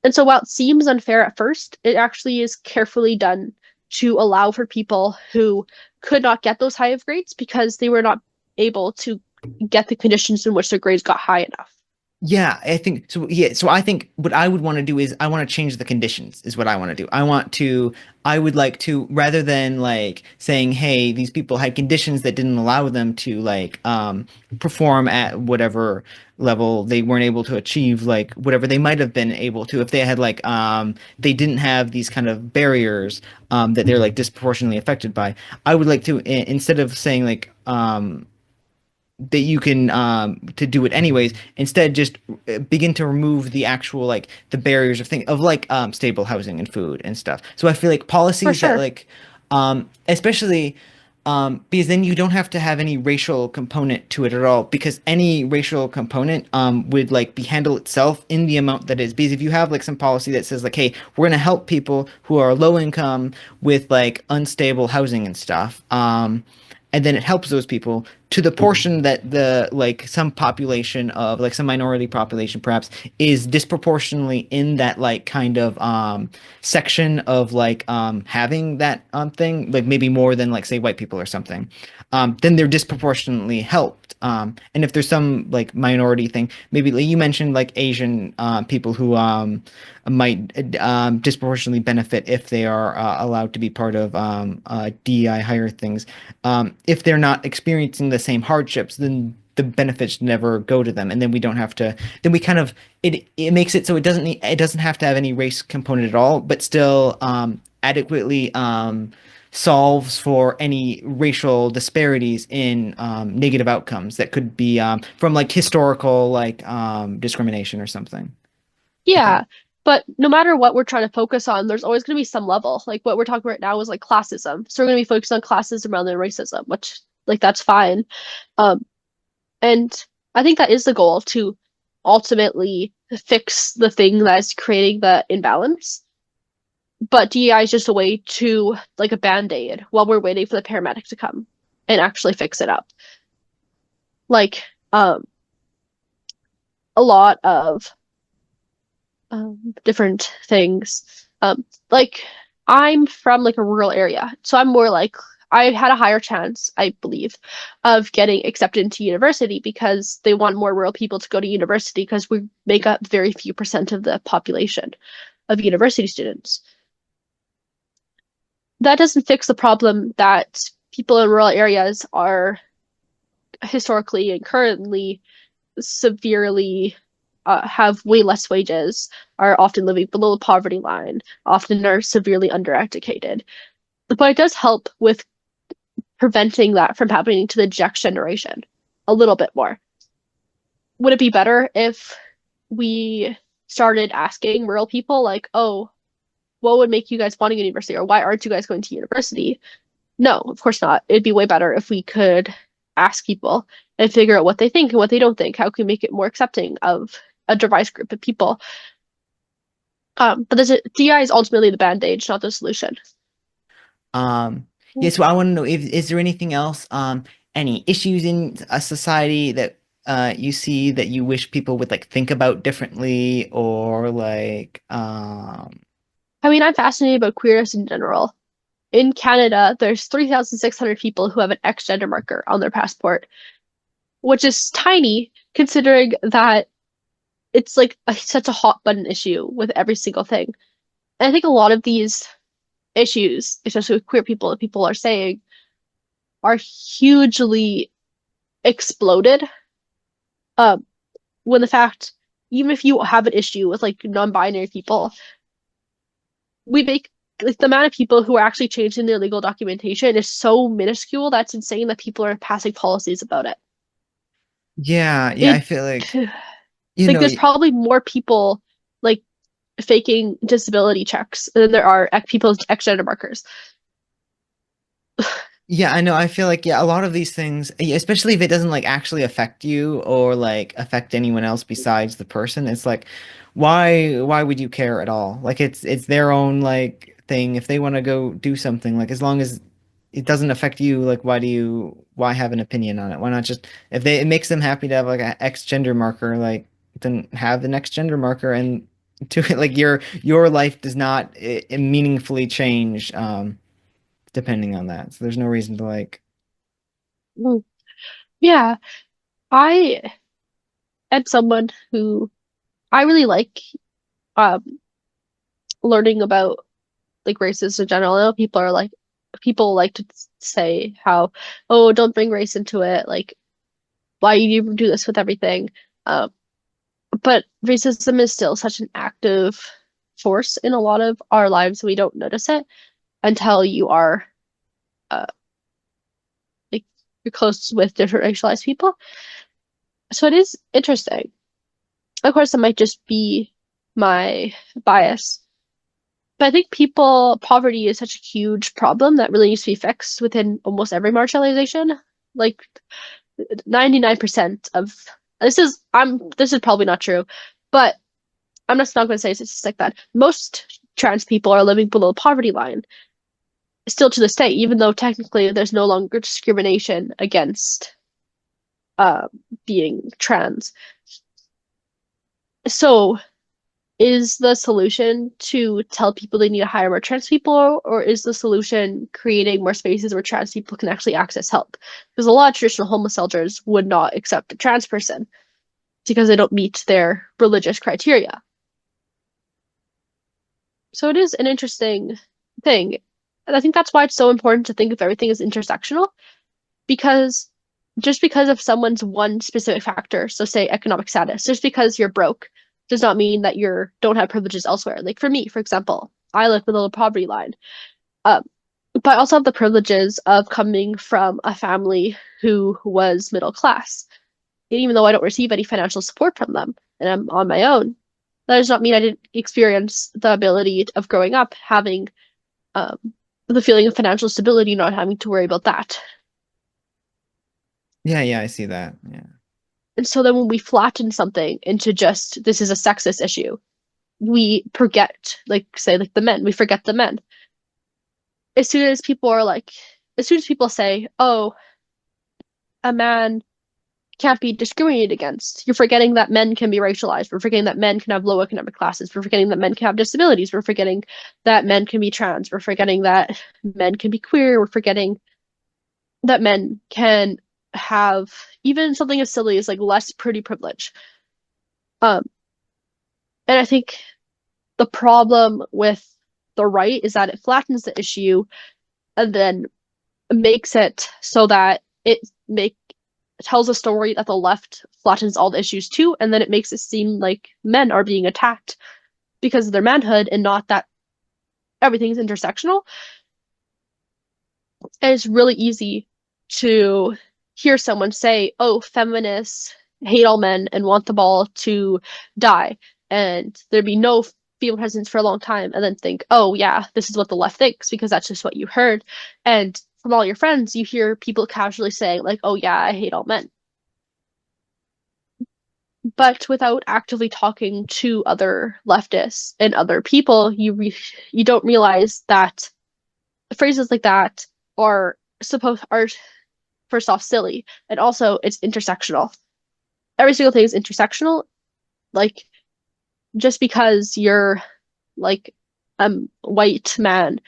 And so while it seems unfair at first, it actually is carefully done to allow for people who could not get those high of grades because they were not able to get the conditions in which their grades got high enough. yeah, I think so. Yeah, so I think what I would want to do is I want to change the conditions, is what I want to do. I would like to, rather than like saying, hey, these people had conditions that didn't allow them to like perform at whatever level they weren't able to achieve, like whatever they might have been able to if they had like they didn't have these kind of barriers that they're like disproportionately affected by. I would like to instead of saying like that you can to do it anyways, instead just begin to remove the actual like the barriers of things of like stable housing and food and stuff. So I feel like For policies that sure. like especially because then you don't have to have any racial component to it at all, because any racial component would like be handled itself in the amount that is. Because if you have like some policy that says like, hey, we're going to help people who are low income with like unstable housing and stuff, and then it helps those people to the portion that the like some population of like some minority population perhaps is disproportionately in that like kind of section of like having that thing, like maybe more than like say white people or something, then they're disproportionately helped. And if there's some like minority thing, maybe like you mentioned like Asian people who might disproportionately benefit if they are allowed to be part of DEI higher things. If they're not experiencing the same hardships, then the benefits never go to them, and then we don't have to. Then we kind of it makes it so it doesn't have to have any race component at all, but still adequately solves for any racial disparities in negative outcomes that could be from like historical like discrimination or something, I think. Yeah. But no matter what we're trying to focus on, there's always going to be some level. Like what we're talking about right now is like classism. So we're going to be focused on classism rather than racism, which Like that's fine. Um, and I think that is the goal to ultimately fix the thing that is creating the imbalance. But DEI is just a way to like a band-aid while we're waiting for the paramedic to come and actually fix it up. Like a lot of different things. Like I'm from like a rural area, so I'm more like I had a higher chance, I believe, of getting accepted into university because they want more rural people to go to university because we make up very few percent of the population of university students. That doesn't fix the problem that people in rural areas are historically and currently severely have way less wages, are often living below the poverty line, often are severely undereducated. But it does help with preventing that from happening to the next generation a little bit more. Would it be better if we started asking rural people, like, oh, what would make you guys want to go to university? Or why aren't you guys going to university? No, of course not. It'd be way better if we could ask people and figure out what they think and what they don't think. How can we make it more accepting of a diverse group of people? But DI is ultimately the band-aid, not the solution. Yeah, so I want to know if is there anything else, any issues in a society that you see that you wish people would like think about differently or like I mean, I'm fascinated about queerness in general. In Canada, there's 3,600 people who have an X gender marker on their passport, which is tiny considering that it's like such a hot button issue with every single thing. And I think a lot of these issues, especially with queer people, that people are saying are hugely exploded. Um, when the fact, even if you have an issue with like non-binary people, we make like the amount of people who are actually changing their legal documentation is so minuscule that's insane that people are passing policies about it. yeah, I It feel like you like know there's probably more people like faking disability checks than there are people's X gender markers. yeah, I know. I feel like yeah, a lot of these things, especially if it doesn't like actually affect you or like affect anyone else besides the person, it's like why would you care at all? Like it's their own like thing. If they want to go do something, like as long as it doesn't affect you, like why have an opinion on it? Why not just if they it makes them happy to have like an X gender marker, like then have the next gender marker and to it like your life does not meaningfully change depending on that. So there's no reason to like Mm. Yeah, I am someone who I really like um learning about like races in general. I know people like to say how, oh, don't bring race into it. Like, why you do this with everything? Um, but racism is still such an active force in a lot of our lives. We don't notice it until you are uh like you're close with different racialized people. So it is interesting. Of course, it might just be my bias. But I think poverty is such a huge problem that really needs to be fixed within almost every marginalization. Like 99% of this is probably not true, but I'm just not going to say it's like that. Most trans people are living below the poverty line still to this day, even though technically there's no longer discrimination against uh, being trans. So is the solution to tell people they need to hire more trans people, or is the solution creating more spaces where trans people can actually access help? Because a lot of traditional homeless shelters would not accept a trans person because they don't meet their religious criteria. So it is an interesting thing. And I think that's why it's so important to think of everything as intersectional, because just because of someone's one specific factor, so say economic status, just because you're broke does not mean that you don't have privileges elsewhere. Like for me, for example, I live below the poverty line, um, but I also have the privileges of coming from a family who was middle class. And even though I don't receive any financial support from them and I'm on my own, that does not mean I didn't experience the ability of growing up having um, the feeling of financial stability, not having to worry about that. Yeah, yeah, I see that. Yeah. And so then when we flatten something into just this is a sexist issue, we forget, like say like the men, we forget the men. As soon as people are like, as soon as people say, "Oh, a man can't be discriminated against," you're forgetting that men can be racialized. We're forgetting that men can have low economic classes. We're forgetting that men can have disabilities. We're forgetting that men can be trans. We're forgetting that men can be queer. We're forgetting that men can have even something as silly as like less pretty privilege. Um, and I think the problem with the right is that it flattens the issue and then makes it so that it make tells a story that the left flattens all the issues too, and then it makes it seem like men are being attacked because of their manhood and not that everything's intersectional. And it's really easy to hear someone say, "Oh, feminists hate all men and want them all to die, and there'd be no female presence for a long time," and then think, "Oh, yeah, this is what the left thinks because that's just what you heard." And from all your friends, you hear people casually saying, like, "Oh, yeah, I hate all men." But without actively talking to other leftists and other people, you don't realize that phrases like that are first off silly, and also it's intersectional. Every single thing is intersectional. Like just because you're like a white man,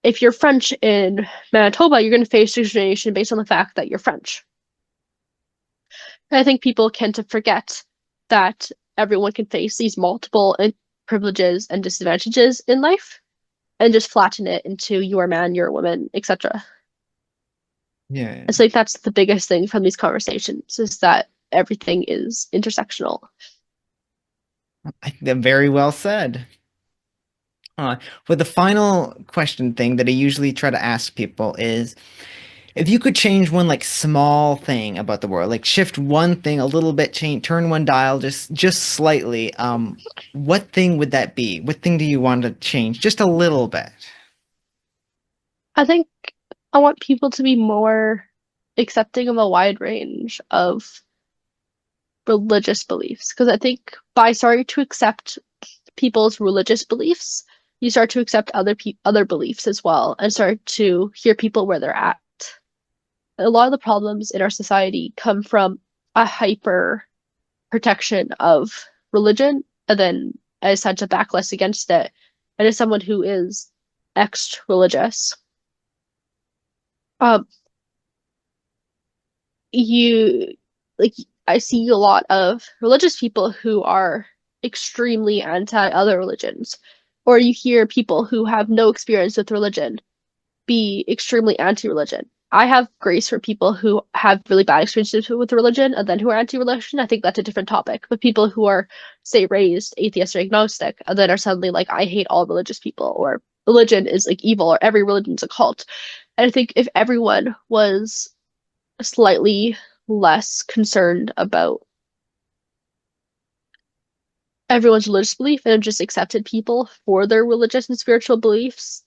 if you're French in Manitoba, you're going to face discrimination based on the fact that you're French. And I think people tend to forget that everyone can face these multiple privileges and disadvantages in life and just flatten it into you're a man, you're a woman, etc. Yeah. And so like that's the biggest thing from these conversations is that everything is intersectional. Very well said. But the final question thing that I usually try to ask people is if you could change one like small thing about the world, like shift one thing a little bit, change, turn one dial just slightly, what thing would that be? What thing do you want to change just a little bit? I think I want people to be more accepting of a wide range of religious beliefs because I think by starting to accept people's religious beliefs, you start to accept other beliefs as well and start to hear people where they're at. A lot of the problems in our society come from a hyper protection of religion and then as such a backlash against it. And as someone who is ex-religious, um, you like I see a lot of religious people who are extremely anti other religions, or you hear people who have no experience with religion be extremely anti-religion. I have grace for people who have really bad experiences with religion and then who are anti-religion. I think that's a different topic. But people who are, say, raised atheist or agnostic and then are suddenly like, I hate all religious people, or religion is like evil, or every religion's a cult. And I think if everyone was slightly less concerned about everyone's religious belief and just accepted people for their religious and spiritual beliefs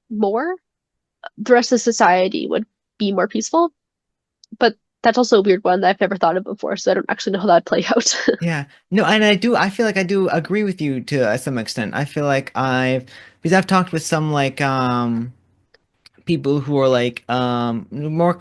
more, the rest of society would be more peaceful. But that's also a weird one that I've never thought of before, so I don't actually know how that'd play out. Yeah. No, and I feel like I do agree with you to some extent. I feel like because I've talked with some like people who are like more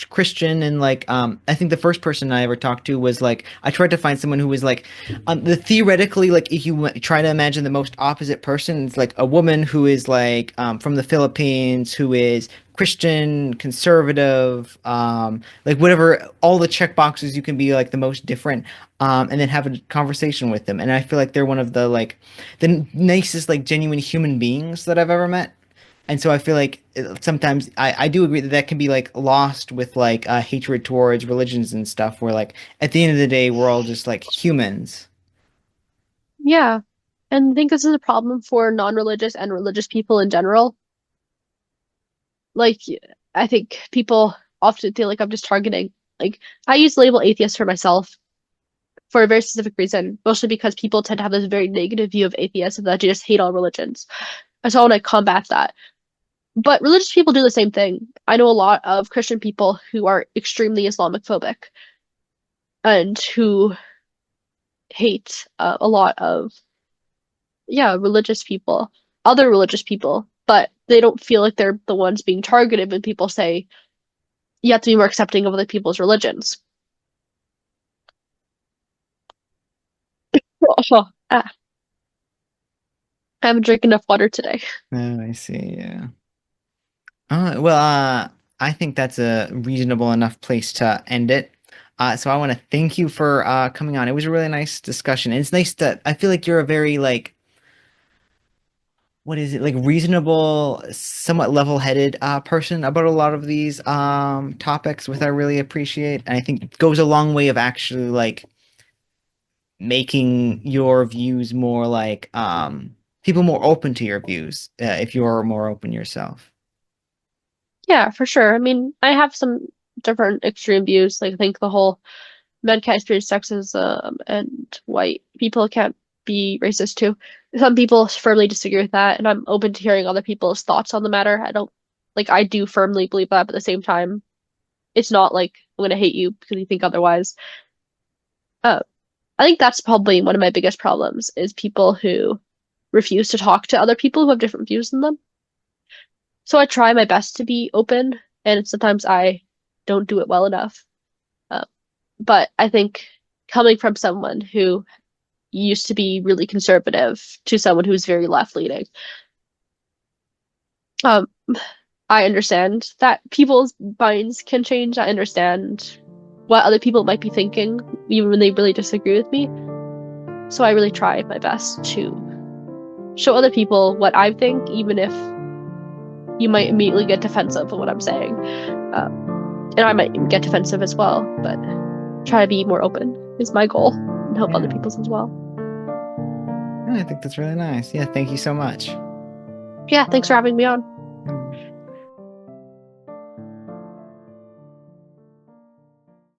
Christian and like I think the first person I ever talked to was like I tried to find someone who was like the theoretically like if you try to imagine the most opposite person, it's like a woman who is like from the Philippines who is Christian, conservative, like whatever, all the check boxes you can be like the most different, and then have a conversation with them. And I feel like they're one of the like the nicest like genuine human beings that I've ever met. And so I feel like sometimes I do agree that that can be like lost with like hatred towards religions and stuff, where like at the end of the day, we're all just like humans. Yeah. And I think this is a problem for non-religious and religious people in general. Like, I think people often feel like I'm just targeting, like, I use the label atheist for myself for a very specific reason, mostly because people tend to have this very negative view of atheists and that they just hate all religions. And so I want to combat that. But religious people do the same thing. I know a lot of Christian people who are extremely Islamophobic and who hate a lot of, yeah, religious people, other religious people, but they don't feel like they're the ones being targeted when people say you have to be more accepting of other people's religions. Oh, I haven't drank enough water today. Oh, I see. Yeah. Well, I think that's a reasonable enough place to end it. So I want to thank you for coming on. It was a really nice discussion. And it's nice that I feel like you're a very like what is it like reasonable, somewhat level-headed person about a lot of these topics, which I really appreciate. And I think it goes a long way of actually like making your views more like people more open to your views if you're more open yourself. Yeah, for sure. I mean, I have some different extreme views. Like, I think the whole men can't experience sexism and white people can't be racist too. Some people firmly disagree with that, and I'm open to hearing other people's thoughts on the matter. I don't like I do firmly believe that, but at the same time, it's not like I'm gonna hate you because you think otherwise. Uh, I think that's probably one of my biggest problems is people who refuse to talk to other people who have different views than them. So I try my best to be open, and sometimes I don't do it well enough. Uh, but I think coming from someone who used to be really conservative to someone who's very left leaning, um, I understand that people's minds can change. I understand what other people might be thinking, even when they really disagree with me. So I really try my best to show other people what I think, even if you might immediately get defensive of what I'm saying. Uh, and I might get defensive as well, but try to be more open is my goal and help other Yeah. people's as well. I think that's really nice. Yeah, thank you so much. Yeah, thanks for having me on.